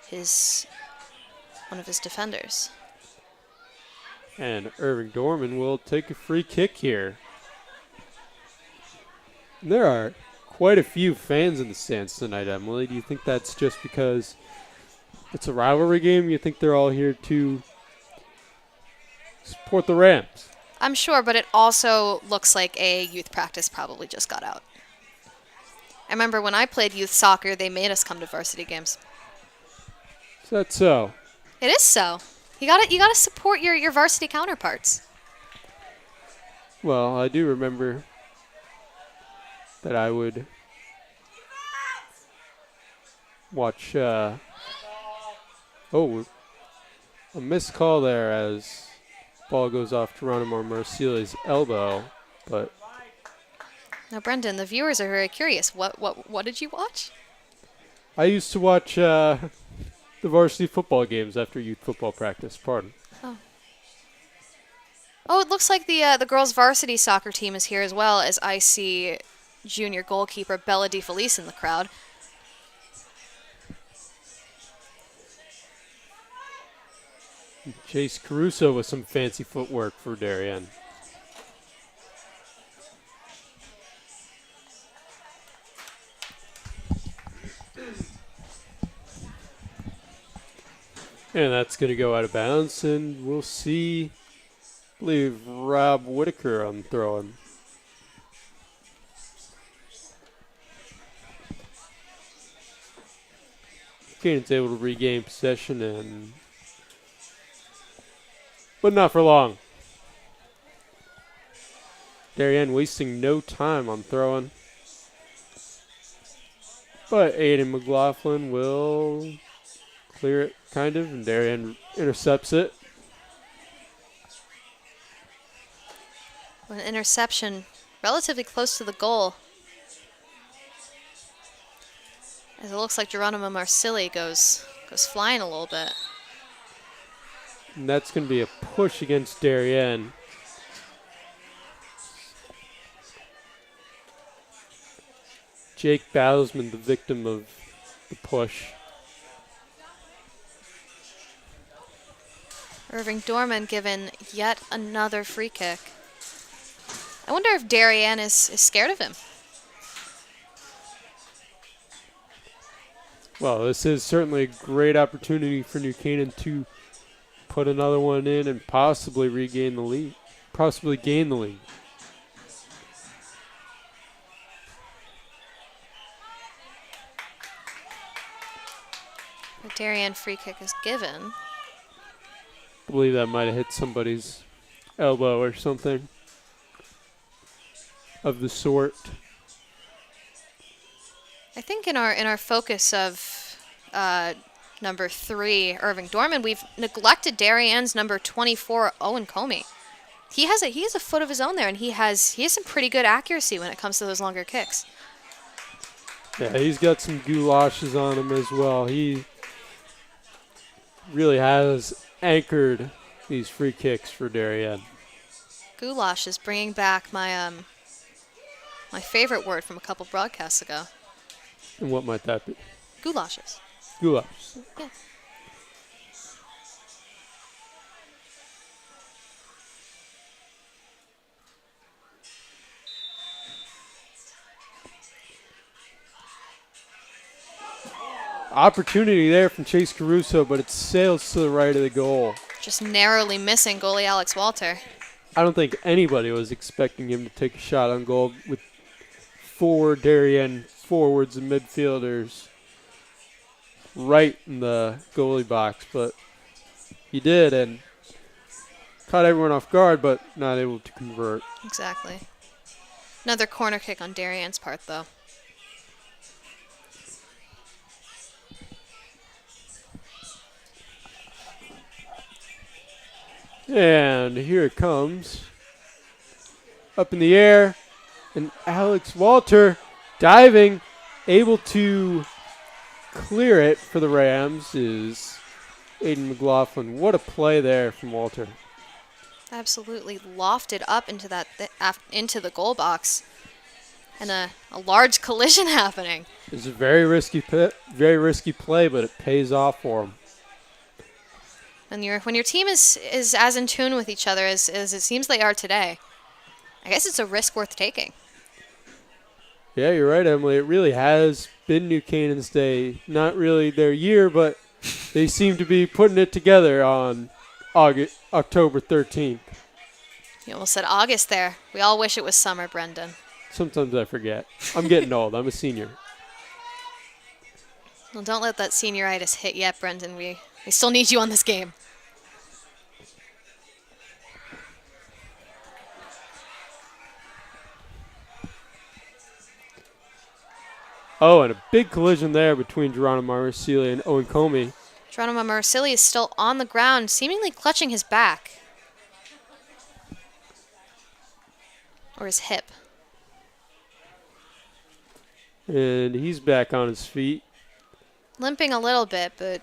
one of his defenders. And Irving Dorman will take a free kick here. There are quite a few fans in the stands tonight, Emily. Do you think that's just because it's a rivalry game? You think they're all here to support the Rams? I'm sure, but it also looks like a youth practice probably just got out. I remember when I played youth soccer, they made us come to varsity games. Is that so? It is so. You gotta support your varsity counterparts. Well, I do remember that I would watch. A missed call there as ball goes off Geronimo Marsili's elbow, but Now, Brendan, the viewers are very curious. What did you watch? I used to watch the varsity football games after youth football practice. Pardon. Oh, it looks like the girls' varsity soccer team is here as well, as I see junior goalkeeper Bella DeFelice in the crowd. Chase Caruso with some fancy footwork for Darien. And that's going to go out of bounds, and we'll see, I believe, Rob Whitaker on throwing. Canaan's able to regain possession, but not for long. Darien wasting no time on throwing. But Aiden McLaughlin will clear it, kind of, and Darien intercepts it. An interception relatively close to the goal. As it looks like Geronimo Marsili goes flying a little bit. And that's going to be a push against Darien. Jake Bowsman, the victim of the push. Irving Dorman given yet another free kick. I wonder if Darien is scared of him. Well, this is certainly a great opportunity for New Canaan to put another one in and possibly regain the lead. Possibly gain the lead. The Darien free kick is given. I believe that might have hit somebody's elbow or something of the sort. I think in our focus of number 3, Irving Dorman, we've neglected Darien's number 24, Owen Comey. He has a foot of his own there, and he has some pretty good accuracy when it comes to those longer kicks. Yeah, he's got some goulashes on him as well. He really has anchored these free kicks for Darien. Goulash is bringing back my my favorite word from a couple broadcasts ago. And what might that be? Goulashes. Goulash. Yeah. Opportunity there from Chase Caruso, but it sails to the right of the goal. Just narrowly missing goalie Alex Walter. I don't think anybody was expecting him to take a shot on goal with 4 Darien forwards and midfielders right in the goalie box, but he did and caught everyone off guard, but not able to convert. Exactly. Another corner kick on Darien's part, though. And here it comes. Up in the air. And Alex Walter diving, able to clear it for the Rams is Aiden McLaughlin. What a play there from Walter. Absolutely lofted up into into the goal box. And a large collision happening. It's a very risky play, but it pays off for him. When your team is as in tune with each other as it seems they are today, I guess it's a risk worth taking. Yeah, you're right, Emily. It really has been New Canaan's day. Not really their year, but they seem to be putting it together on October 13th. You almost said August there. We all wish it was summer, Brendan. Sometimes I forget. I'm getting old. I'm a senior. Well, don't let that senioritis hit yet, Brendan. We still need you on this game. Oh, and a big collision there between Geronimo Marsili and Owen Comey. Geronimo Marsili is still on the ground, seemingly clutching his back. Or his hip. And he's back on his feet. limping a little bit, but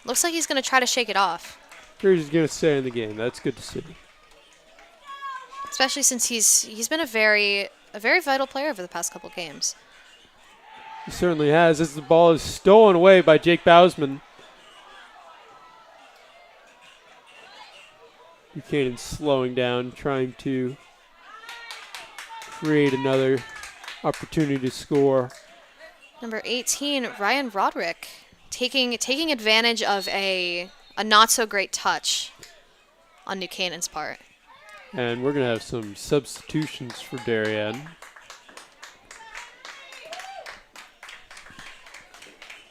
looks like he's going to try to shake it off. He's going to stay in the game. That's good to see. Especially since he's been a very vital player over the past couple games. He certainly has, as the ball is stolen away by Jake Bausman. Buchanan slowing down, trying to create another opportunity to score. Number 18, Ryan Roderick, taking advantage of a not so great touch on New Canaan's part. And we're going to have some substitutions for Darien.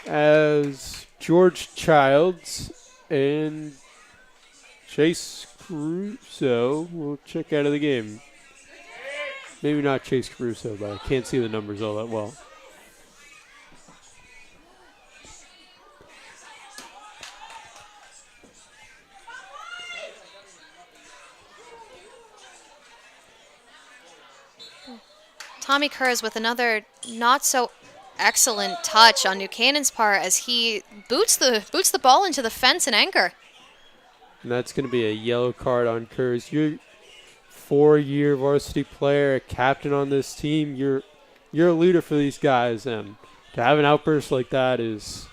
As George Childs and Chase Caruso will check out of the game. Maybe not Chase Caruso, but I can't see the numbers all that well. Tommy Kurz with another not so excellent touch on New Canaan's part as he boots the ball into the fence and anchor. And that's going to be a yellow card on Kurz. You're 4-year varsity player, a captain on this team. You're a leader for these guys, and to have an outburst like that is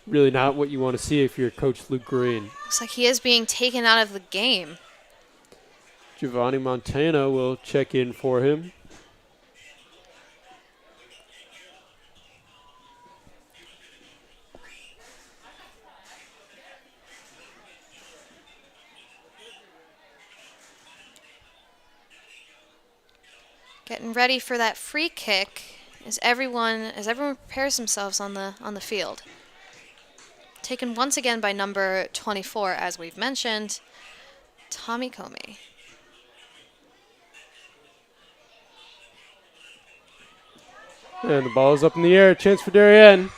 really not what you want to see if you're Coach Luke Green. Looks like he is being taken out of the game. Giovanni Montano will check in for him. Getting ready for that free kick as everyone prepares themselves on the field. Taken once again by number 24, as we've mentioned, Tommy Comey. And the ball is up in the air. Chance for Darien.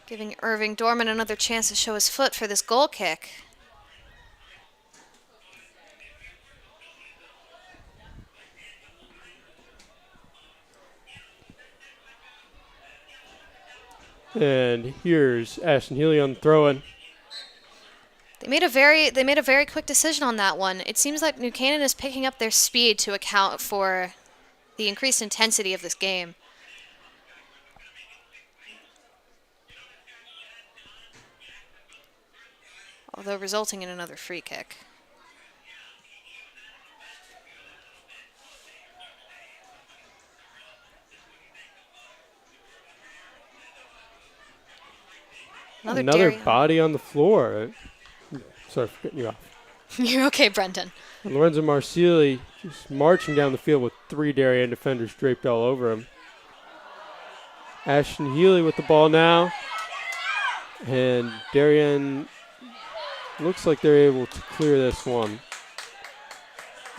Giving Irving Dorman another chance to show his foot for this goal kick. And here's Ashton Healy on the throw-in. They made a very quick decision on that one. It seems like New Canaan is picking up their speed to account for the increased intensity of this game. Although resulting in another free kick. Another Darien. body on the floor. Sorry for cutting you off. You're okay, Brendan. And Lorenzo Marsili just marching down the field with 3 Darien defenders draped all over him. Ashton Healy with the ball now. And Darien looks like they're able to clear this one.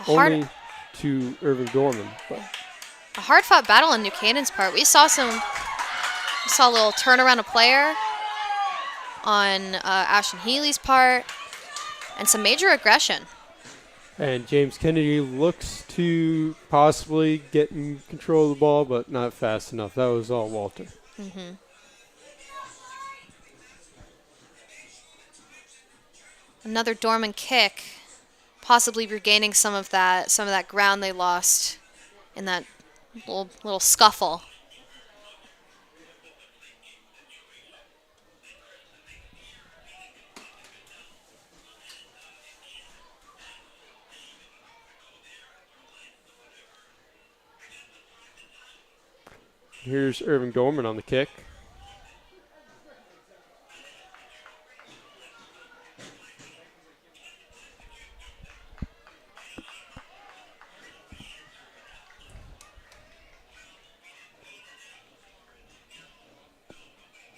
Only to Irving Dorman. But A hard-fought battle on New Canaan's part. We saw a little turnaround of player on Ashton Healy's part, and some major aggression. And James Kennedy looks to possibly get in control of the ball, but not fast enough. That was all Walter. Mm-hmm. Another Dorman kick, possibly regaining some of that ground they lost in that little scuffle. Here's Irving Dorman on the kick.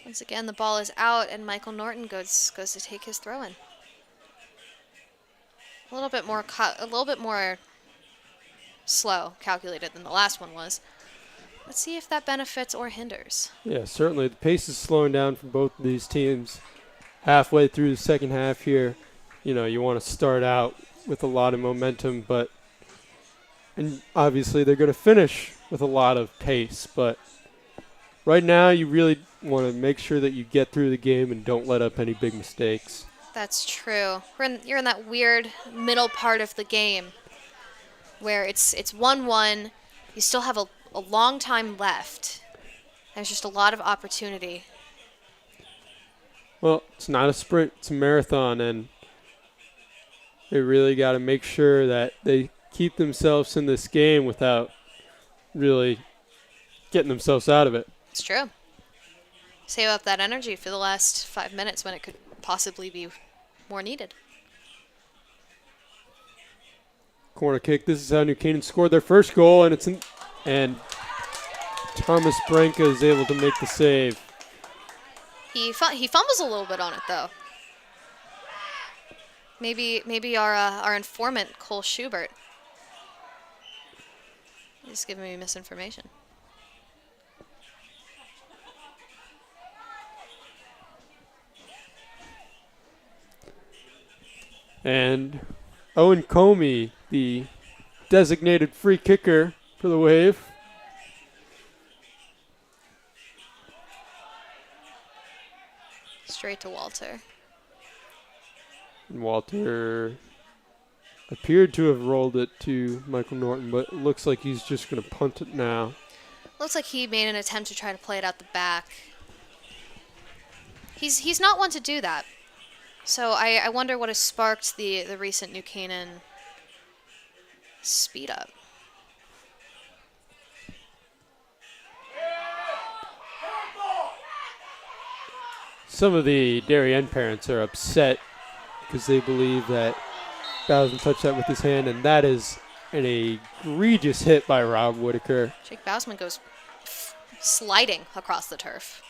Once again, the ball is out, and Michael Norton goes to take his throw-in. A little bit more slow, calculated than the last one was. Let's see if that benefits or hinders. Yeah, certainly. The pace is slowing down for both of these teams. Halfway through the second half here, you want to start out with a lot of momentum, and obviously they're going to finish with a lot of pace, but right now you really want to make sure that you get through the game and don't let up any big mistakes. That's true. You're in that weird middle part of the game where it's 1-1. You still have a long time left. There's just a lot of opportunity. Well, it's not a sprint, it's a marathon, and they really got to make sure that they keep themselves in this game without really getting themselves out of it. It's true. Save up that energy for the last 5 minutes when it could possibly be more needed. Corner kick. This is how New Canaan scored their first goal, and Thomas Branca is able to make the save. He fumbles a little bit on it though. Maybe our informant Cole Schubert is giving me misinformation. And Owen Comey, the designated free kicker for the Wave. Straight to Walter. And Walter appeared to have rolled it to Michael Norton, but it looks like he's just going to punt it now. Looks like he made an attempt to try to play it out the back. He's not one to do that. So I wonder what has sparked the recent New Canaan speed up. Some of the Darien parents are upset because they believe that Bowsman touched that with his hand, and that is an egregious hit by Rob Whitaker. Jake Bausman goes sliding across the turf.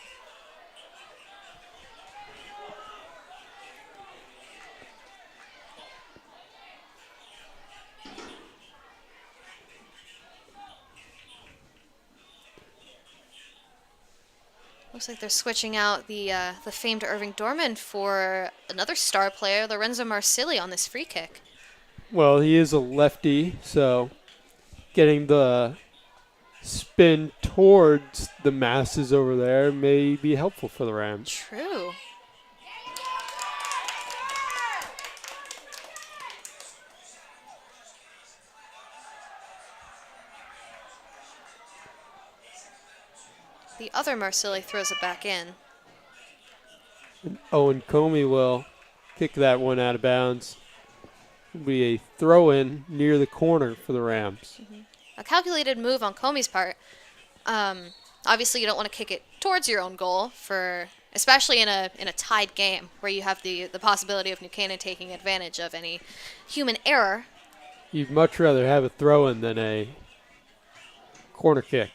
Looks like they're switching out the famed Irving Dorman for another star player, Lorenzo Marsili, on this free kick. Well, he is a lefty, so getting the spin towards the masses over there may be helpful for the Rams. True. The other Marsili throws it back in. And Owen Comey will kick that one out of bounds. It'll be a throw-in near the corner for the Rams. A calculated move on Comey's part. Obviously, you don't want to kick it towards your own goal, especially in a tied game where you have the possibility of New Canaan taking advantage of any human error. You'd much rather have a throw-in than a corner kick.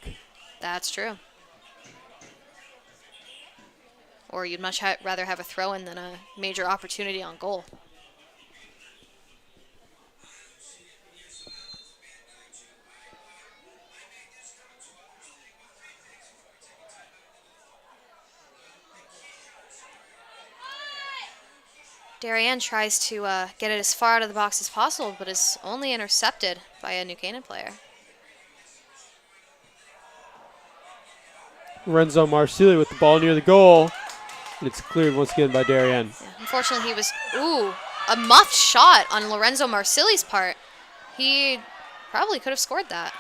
That's true. Or you'd much rather have a throw-in than a major opportunity on goal. Darien tries to get it as far out of the box as possible, but is only intercepted by a New Canaan player. Lorenzo Marsili with the ball near the goal. And it's cleared once again by Darien. Yeah, unfortunately, he was, a muffed shot on Lorenzo Marsili's part. He probably could have scored that.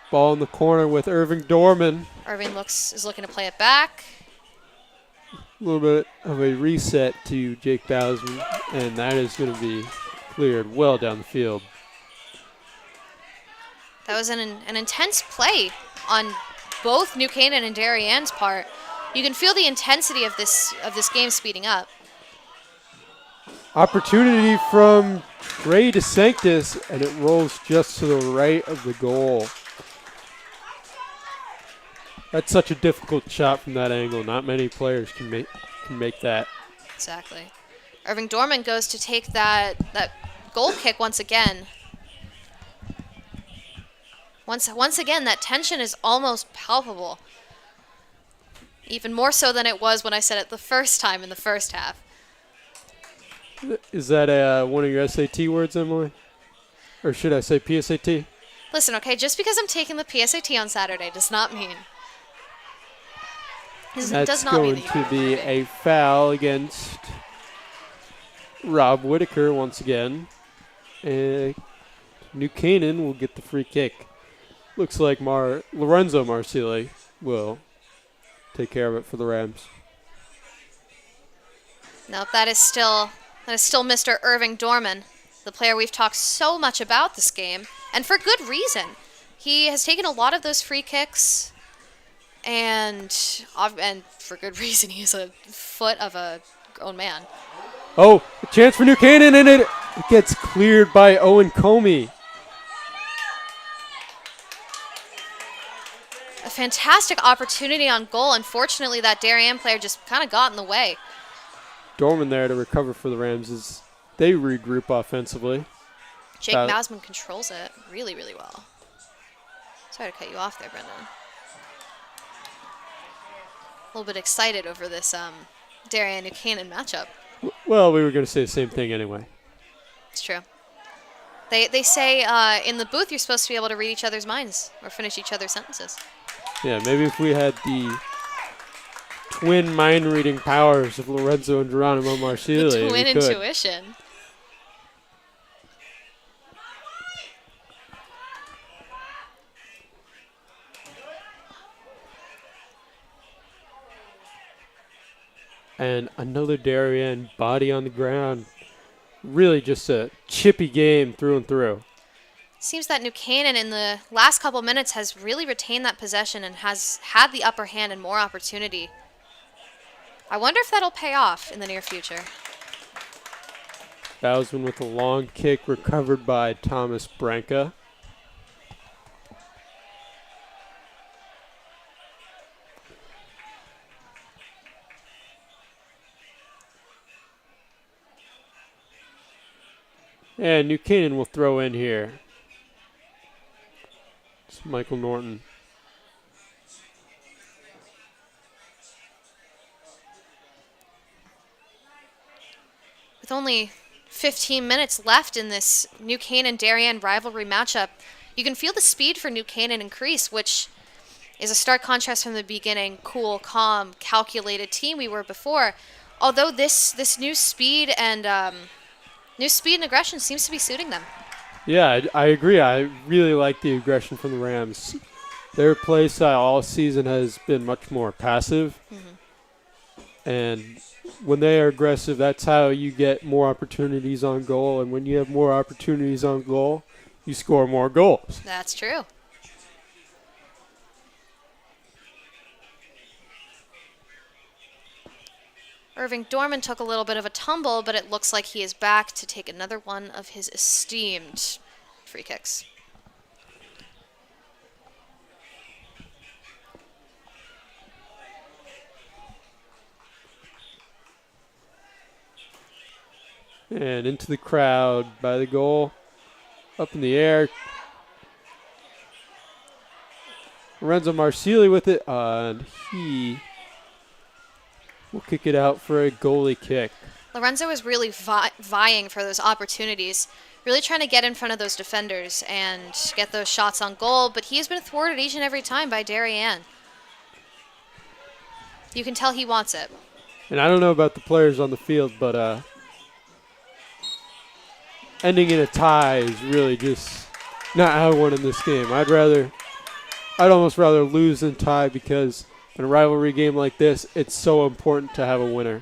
Ball in the corner with Irving Dorman. Irving is looking to play it back. A little bit of a reset to Jake Bausman, and that is going to be cleared well down the field. That was an intense play on both New Canaan and Darien's part. You can feel the intensity of this game speeding up. Opportunity from Trey DeSanctis, and it rolls just to the right of the goal. That's such a difficult shot from that angle. Not many players can make that. Exactly. Irving Dorman goes to take that goal kick once again. Once again, that tension is almost palpable. Even more so than it was when I said it the first time in the first half. Is that one of your SAT words, Emily? Or should I say PSAT? Listen, okay, just because I'm taking the PSAT on Saturday does not mean. That's going to be a foul against Rob Whitaker once again. New Canaan will get the free kick. Looks like Lorenzo Marsili will take care of it for the Rams. Nope, that is still Mr. Irving Dorman, the player we've talked so much about this game, and for good reason. He has taken a lot of those free kicks, and for good reason. He's a foot of a grown man. Oh, a chance for New Canaan, and it gets cleared by Owen Comey. A fantastic opportunity on goal. Unfortunately, that Darien player just kind of got in the way. Dorman there to recover for the Rams as they regroup offensively. Jake Mausman controls it really, really well. Sorry to cut you off there, Brendan. A little bit excited over this Darien New Canaan matchup. Well, we were going to say the same thing anyway. It's true. They say in the booth you're supposed to be able to read each other's minds or finish each other's sentences. Yeah, maybe if we had the twin mind-reading powers of Lorenzo and Geronimo Marsili, The twin we could. intuition. And another Darien body on the ground. Really just a chippy game through and through. Seems that New Canaan in the last couple minutes has really retained that possession and has had the upper hand and more opportunity. I wonder if that'll pay off in the near future. Bausman with a long kick recovered by Thomas Branca. And New Canaan will throw in here. It's Michael Norton. With only 15 minutes left in this New Canaan-Darien rivalry matchup, you can feel the speed for New Canaan increase, which is a stark contrast from the beginning, cool, calm, calculated team we were before. Although this new speed and aggression seems to be suiting them. Yeah, I agree. I really like the aggression from the Rams. Their play style all season has been much more passive. Mm-hmm. And when they are aggressive, that's how you get more opportunities on goal. And when you have more opportunities on goal, you score more goals. That's true. Irving Dorman took a little bit of a tumble, but it looks like he is back to take another one of his esteemed free kicks. And into the crowd by the goal. Up in the air. Lorenzo Marsili with it. And he will kick it out for a goalie kick. Lorenzo is really vying for those opportunities, really trying to get in front of those defenders and get those shots on goal, but he has been thwarted each and every time by Darien. You can tell he wants it. And I don't know about the players on the field, but ending in a tie is really just not how I want in this game. I'd almost rather lose than tie, because in a rivalry game like this, it's so important to have a winner.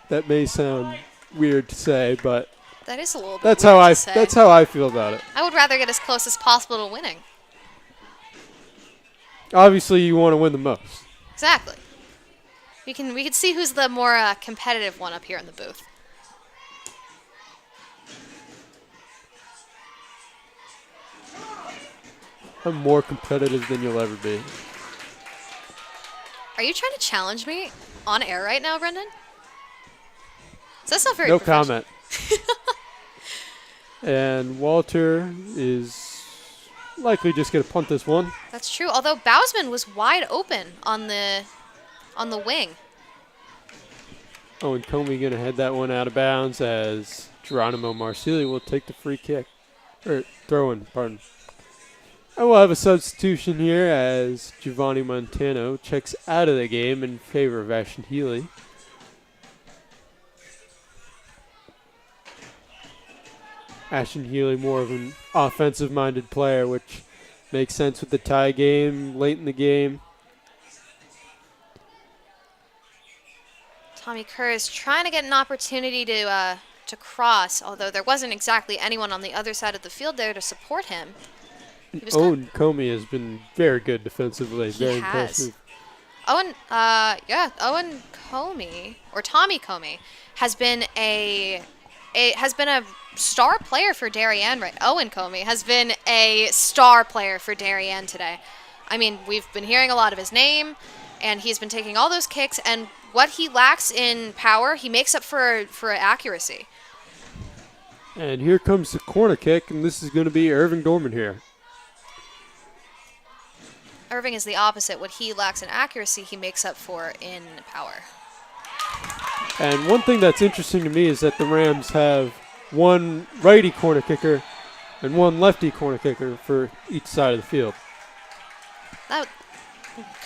That may sound weird to say, but that is a little bit that's weird to say. That's how I feel about it. I would rather get as close as possible to winning. Obviously, you want to win the most. Exactly. We can see who's the more competitive one up here in the booth. I'm more competitive than you'll ever be. Are you trying to challenge me on air right now, Brendan? That's not very No professional. comment. And Walter is likely just going to punt this one. That's true. Although Bausman was wide open on the wing. Owen Comey going to head that one out of bounds as Geronimo Marsili will take the free kick. Or throw in, pardon. And we'll have a substitution here as Giovanni Montano checks out of the game in favor of Ashton Healy. Ashton Healy more of an offensive-minded player, which makes sense with the tie game late in the game. Tommy Kerr is trying to get an opportunity to cross, although there wasn't exactly anyone on the other side of the field there to support him. Owen Comey has been very good defensively, very impressive. Owen Comey, or Tommy Comey, has been a star player for Darien, right? Owen Comey has been a star player for Darien today. I mean, we've been hearing a lot of his name, and he's been taking all those kicks, and what he lacks in power, he makes up for accuracy. And here comes the corner kick, and this is going to be Irving Dorman here. Irving is the opposite. What he lacks in accuracy, he makes up for in power. And one thing that's interesting to me is that the Rams have one righty corner kicker and one lefty corner kicker for each side of the field.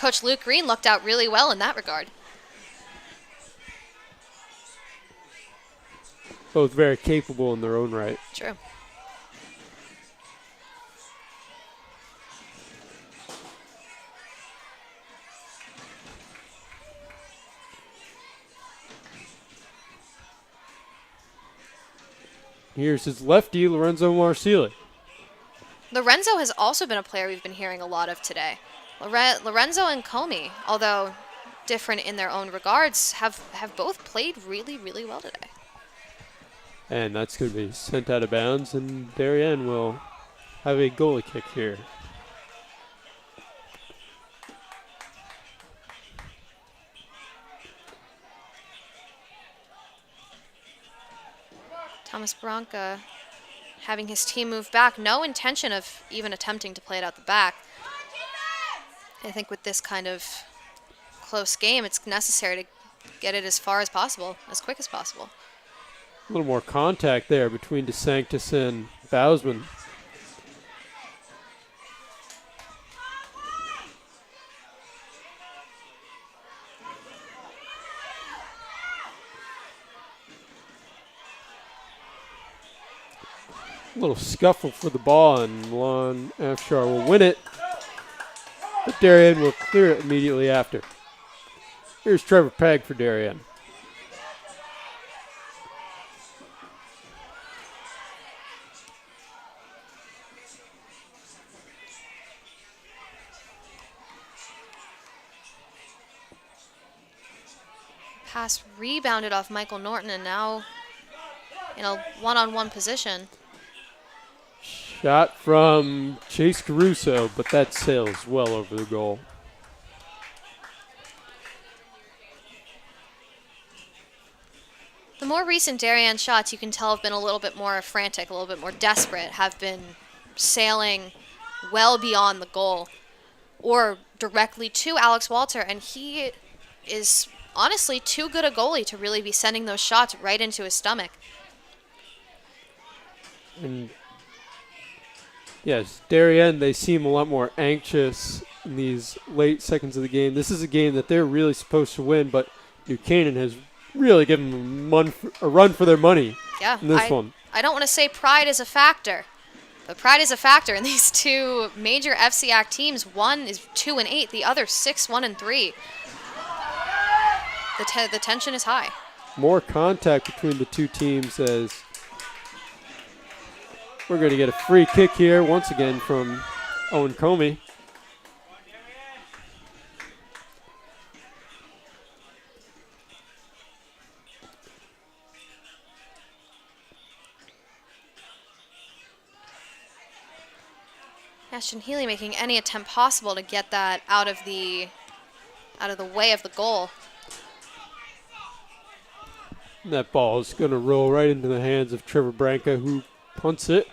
Coach Luke Green looked out really well in that regard. Both very capable in their own right. True. Here's his lefty, Lorenzo Marsili. Lorenzo has also been a player we've been hearing a lot of today. Lorenzo and Comey, although different in their own regards, have both played really, really well today. And that's going to be sent out of bounds, and Darien will have a goalie kick here. Thomas Branca having his team move back. No intention of even attempting to play it out the back. I think with this kind of close game, it's necessary to get it as far as possible, as quick as possible. A little more contact there between DeSanctis and Bausman. A little scuffle for the ball, and Lon Afshar will win it. But Darien will clear it immediately after. Here's Trevor Pegg for Darien. Pass rebounded off Michael Norton, and now in a one-on-one position. Shot from Chase Caruso, but that sails well over the goal. The more recent Darien shots, you can tell, have been a little bit more frantic, a little bit more desperate, have been sailing well beyond the goal or directly to Alex Walter, and he is honestly too good a goalie to really be sending those shots right into his stomach. And yes, Darien, they seem a lot more anxious in these late seconds of the game. This is a game that they're really supposed to win, but New Canaan has really given them a run for their money in this one. I don't want to say pride is a factor, but pride is a factor in these two major FCAC teams. One is 2-8, the other 6-1-3. The tension is high. More contact between the two teams as we're going to get a free kick here once again from Owen Comey. Ashton Healy making any attempt possible to get that out of the way of the goal. And that ball is going to roll right into the hands of Trevor Branca, who punts it.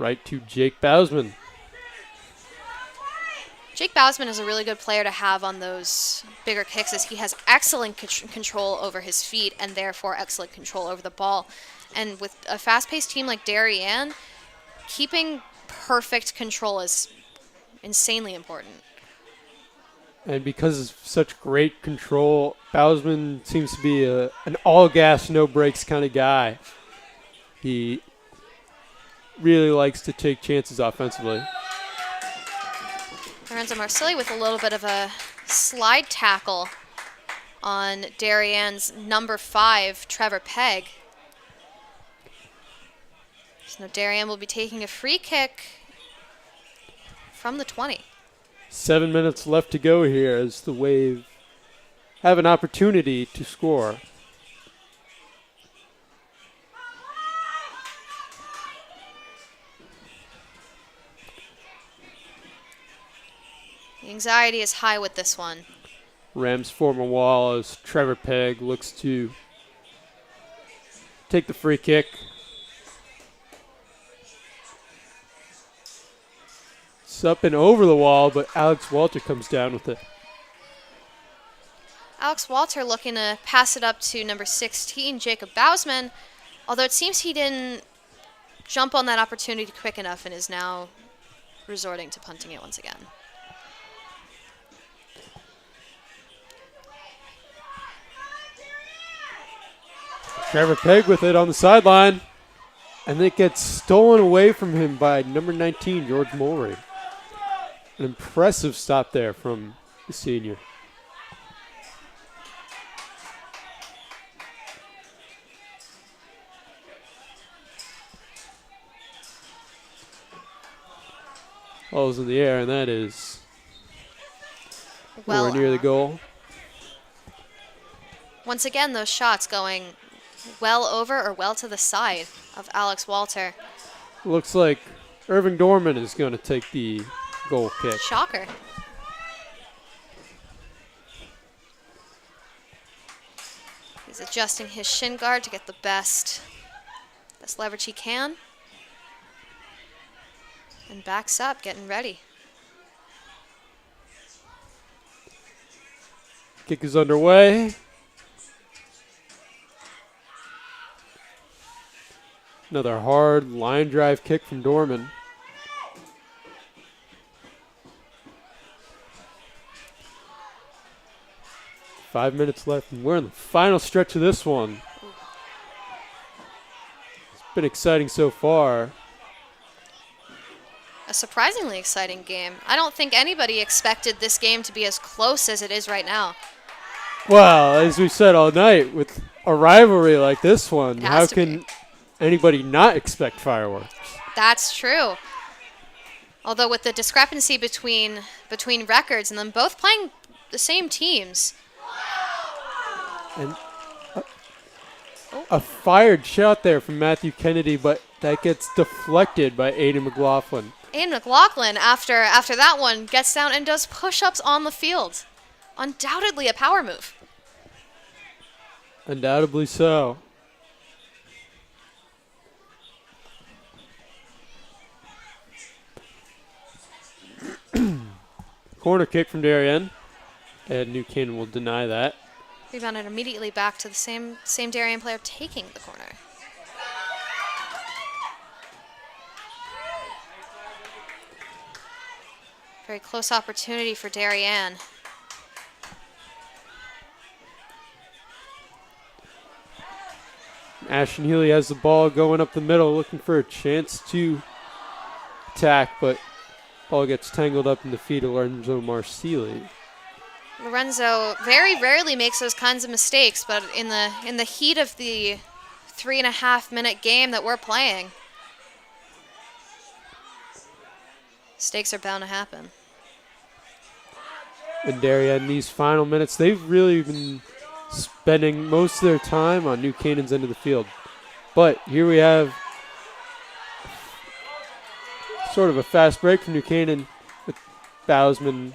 right to Jake Bausman. Jake Bausman is a really good player to have on those bigger kicks, as he has excellent control over his feet and therefore excellent control over the ball. And with a fast-paced team like Darien, keeping perfect control is insanely important. And because of such great control, Bausman seems to be an all-gas, no-brakes kind of guy. He really likes to take chances offensively. Lorenzo Marsili with a little bit of a slide tackle on Darien's number 5, Trevor Pegg. So now Darien will be taking a free kick from the 20. 7 minutes left to go here as the Wave have an opportunity to score. The anxiety is high with this one. Rams form a wall as Trevor Pegg looks to take the free kick. It's up and over the wall, but Alex Walter comes down with it. Alex Walter looking to pass it up to number 16, Jacob Bausman, although it seems he didn't jump on that opportunity quick enough and is now resorting to punting it once again. Trevor Pegg with it on the sideline, and it gets stolen away from him by number 19, George Mulry. An impressive stop there from the senior. Ball's in the air, and that is Well, nowhere near the goal. once again, those shots going well over or well to the side of Alex Walter. Looks like Irving Dorman is going to take the goal kick. Shocker. He's adjusting his shin guard to get the best leverage he can. And backs up, getting ready. Kick is underway. Another hard line drive kick from Dorman. Five minutes left, and we're in the final stretch of this one. It's been exciting so far. A surprisingly exciting game. I don't think anybody expected this game to be as close as it is right now. Well, as we said all night, with a rivalry like this one, It how has to can be. anybody not expect fireworks? That's true. Although with the discrepancy between records and them both playing the same teams. And a fired shot there from Matthew Kennedy, but that gets deflected by Aiden McLaughlin. Aiden McLaughlin, after that one, gets down and does push-ups on the field. Undoubtedly a power move. Undoubtedly so. Corner kick from Darien, and New Canaan will deny that. Rebounded immediately back to the same Darien player taking the corner. Very close opportunity for Darien. Ashton Healy has the ball going up the middle, looking for a chance to attack, but ball gets tangled up in the feet of Lorenzo Marsili. Lorenzo very rarely makes those kinds of mistakes, but in the heat of the 3.5-minute game that we're playing, mistakes are bound to happen. And Darien, in these final minutes, they've really been spending most of their time on New Canaan's end of the field. But here we have sort of a fast break from New Canaan with Bausman.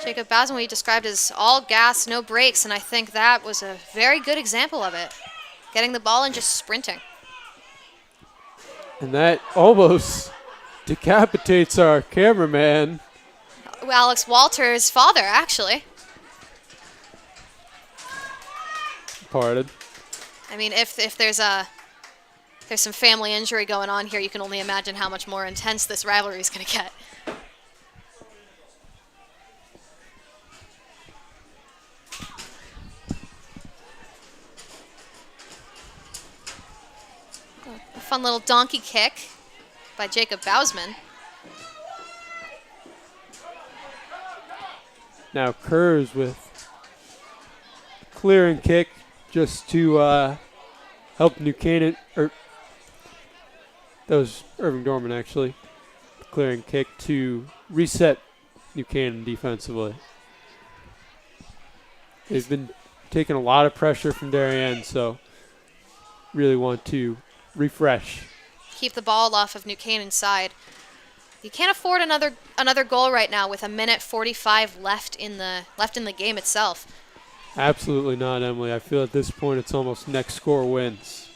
Jacob Bausman, we described as all gas, no brakes, and I think that was a very good example of it. Getting the ball and just sprinting. And that almost decapitates our cameraman. Alex Walter's father, actually. Parted. I mean, if there's some family injury going on here, you can only imagine how much more intense this rivalry is going to get. A fun little donkey kick by Jacob Bausman. Now Kurz with clearing kick just to help New Canaan. That was Irving Dorman, actually. Clearing kick to reset New Canaan defensively. They've been taking a lot of pressure from Darien, so really want to refresh. Keep the ball off of New Canaan's side. You can't afford another goal right now with 1:45 left in the game itself. Absolutely not, Emily. I feel at this point it's almost next score wins.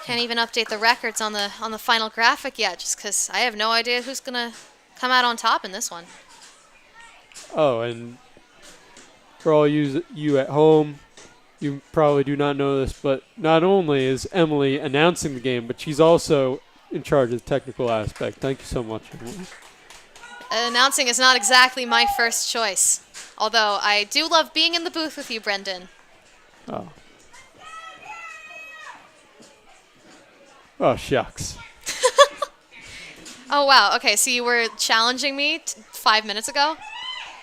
Can't even update the records on the final graphic yet, just because I have no idea who's gonna come out on top in this one. Oh, and for all you at home, you probably do not know this, but not only is Emily announcing the game, but she's also in charge of the technical aspect. Thank you so much, Emily. Announcing is not exactly my first choice, although I do love being in the booth with you, Brendan. Oh. Oh, shucks. Oh, wow. Okay, so you were challenging me 5 minutes ago,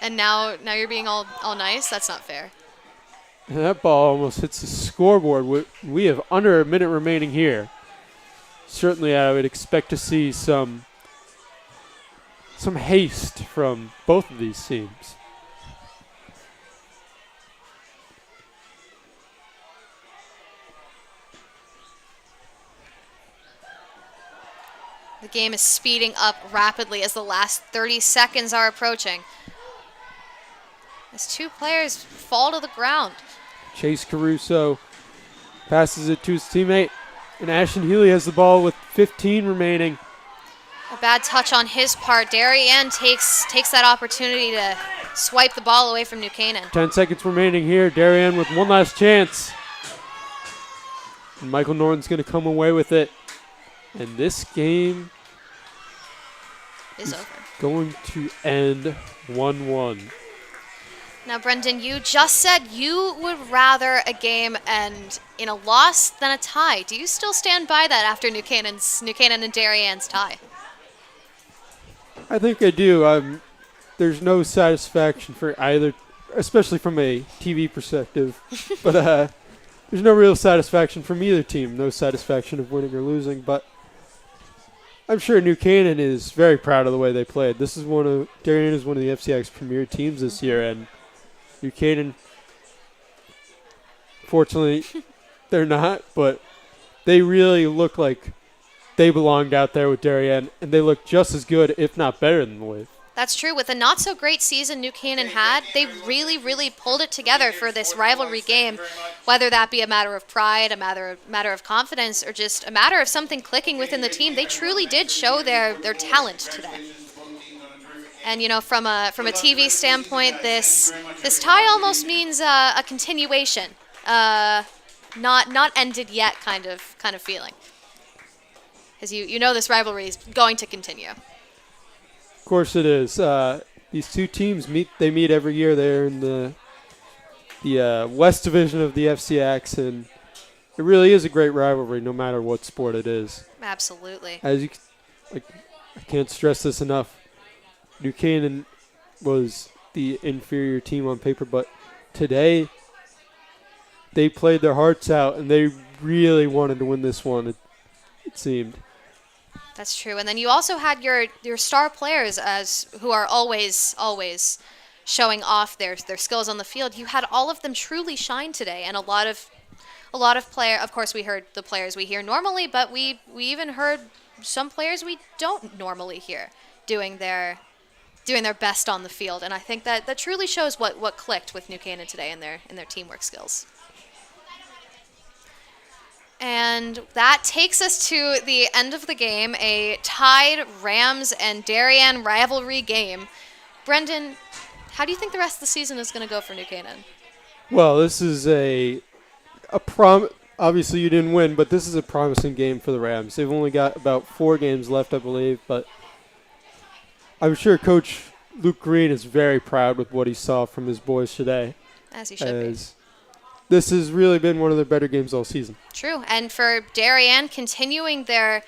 and now you're being all nice? That's not fair. And that ball almost hits the scoreboard. We have under a minute remaining here. Certainly I would expect to see some haste from both of these teams. The game is speeding up rapidly as the last 30 seconds are approaching. As two players fall to the ground. Chase Caruso passes it to his teammate, and Ashton Healy has the ball with 15 remaining. A bad touch on his part. Darien takes that opportunity to swipe the ball away from New Canaan. 10 seconds remaining here. Darien with one last chance. And Michael Norton's going to come away with it. And this game is over. Going to end 1-1. Now, Brendan, you just said you would rather a game end in a loss than a tie. Do you still stand by that after New Canaan and Darien's tie? I think I do. There's no satisfaction for either, especially from a TV perspective. But there's no real satisfaction from either team. No satisfaction of winning or losing. But I'm sure New Canaan is very proud of the way they played. Darien is one of the FCX premier teams this year, and New Canaan, fortunately, they're not, but they really look like they belonged out there with Darien, and they look just as good, if not better than the Wave. That's true. With a not-so-great season New Canaan had, they really, really pulled it together for this rivalry game, whether that be a matter of pride, a matter of confidence, or just a matter of something clicking within the team. They truly did show their talent today. And, you know, from a TV standpoint, this tie almost means a continuation, not ended yet kind of feeling. Because you know this rivalry is going to continue. Of course it is. These two teams meet every year. They're in the West Division of the FCX, and it really is a great rivalry, no matter what sport it is. Absolutely. I can't stress this enough. New Canaan was the inferior team on paper, but today they played their hearts out, and they really wanted to win this one, it seemed. That's true. And then you also had your star players who are always showing off their skills on the field. You had all of them truly shine today, and a lot of player. Of course, we heard the players we hear normally, but we even heard some players we don't normally hear doing their doing their best on the field. And I think that truly shows what clicked with New Canaan today in their teamwork skills. And that takes us to the end of the game, a tied Rams and Darien rivalry game. Brendan, how do you think the rest of the season is going to go for New Canaan? Well, this is obviously you didn't win, but this is a promising game for the Rams. They've only got about 4 games left, I believe, but I'm sure Coach Luke Green is very proud with what he saw from his boys today. As he should be. This has really been one of their better games all season. True. And for Darien, continuing their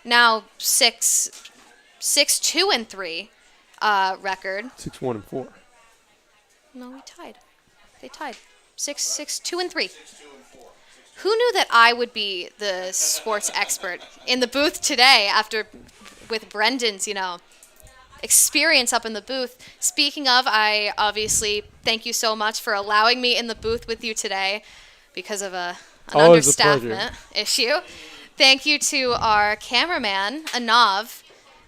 now 6-2-3 record. 6-1-4. No, we tied. They tied. 6-2-3. Who knew that I would be the sports expert in the booth today with Brendan's, experience up in the booth. Speaking of, I obviously thank you so much for allowing me in the booth with you today because of an understaffment issue. Thank you to our cameraman, Anav.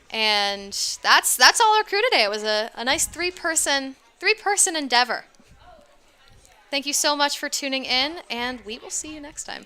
And that's all our crew today. It was a nice three-person endeavor. Thank you so much for tuning in, and we will see you next time.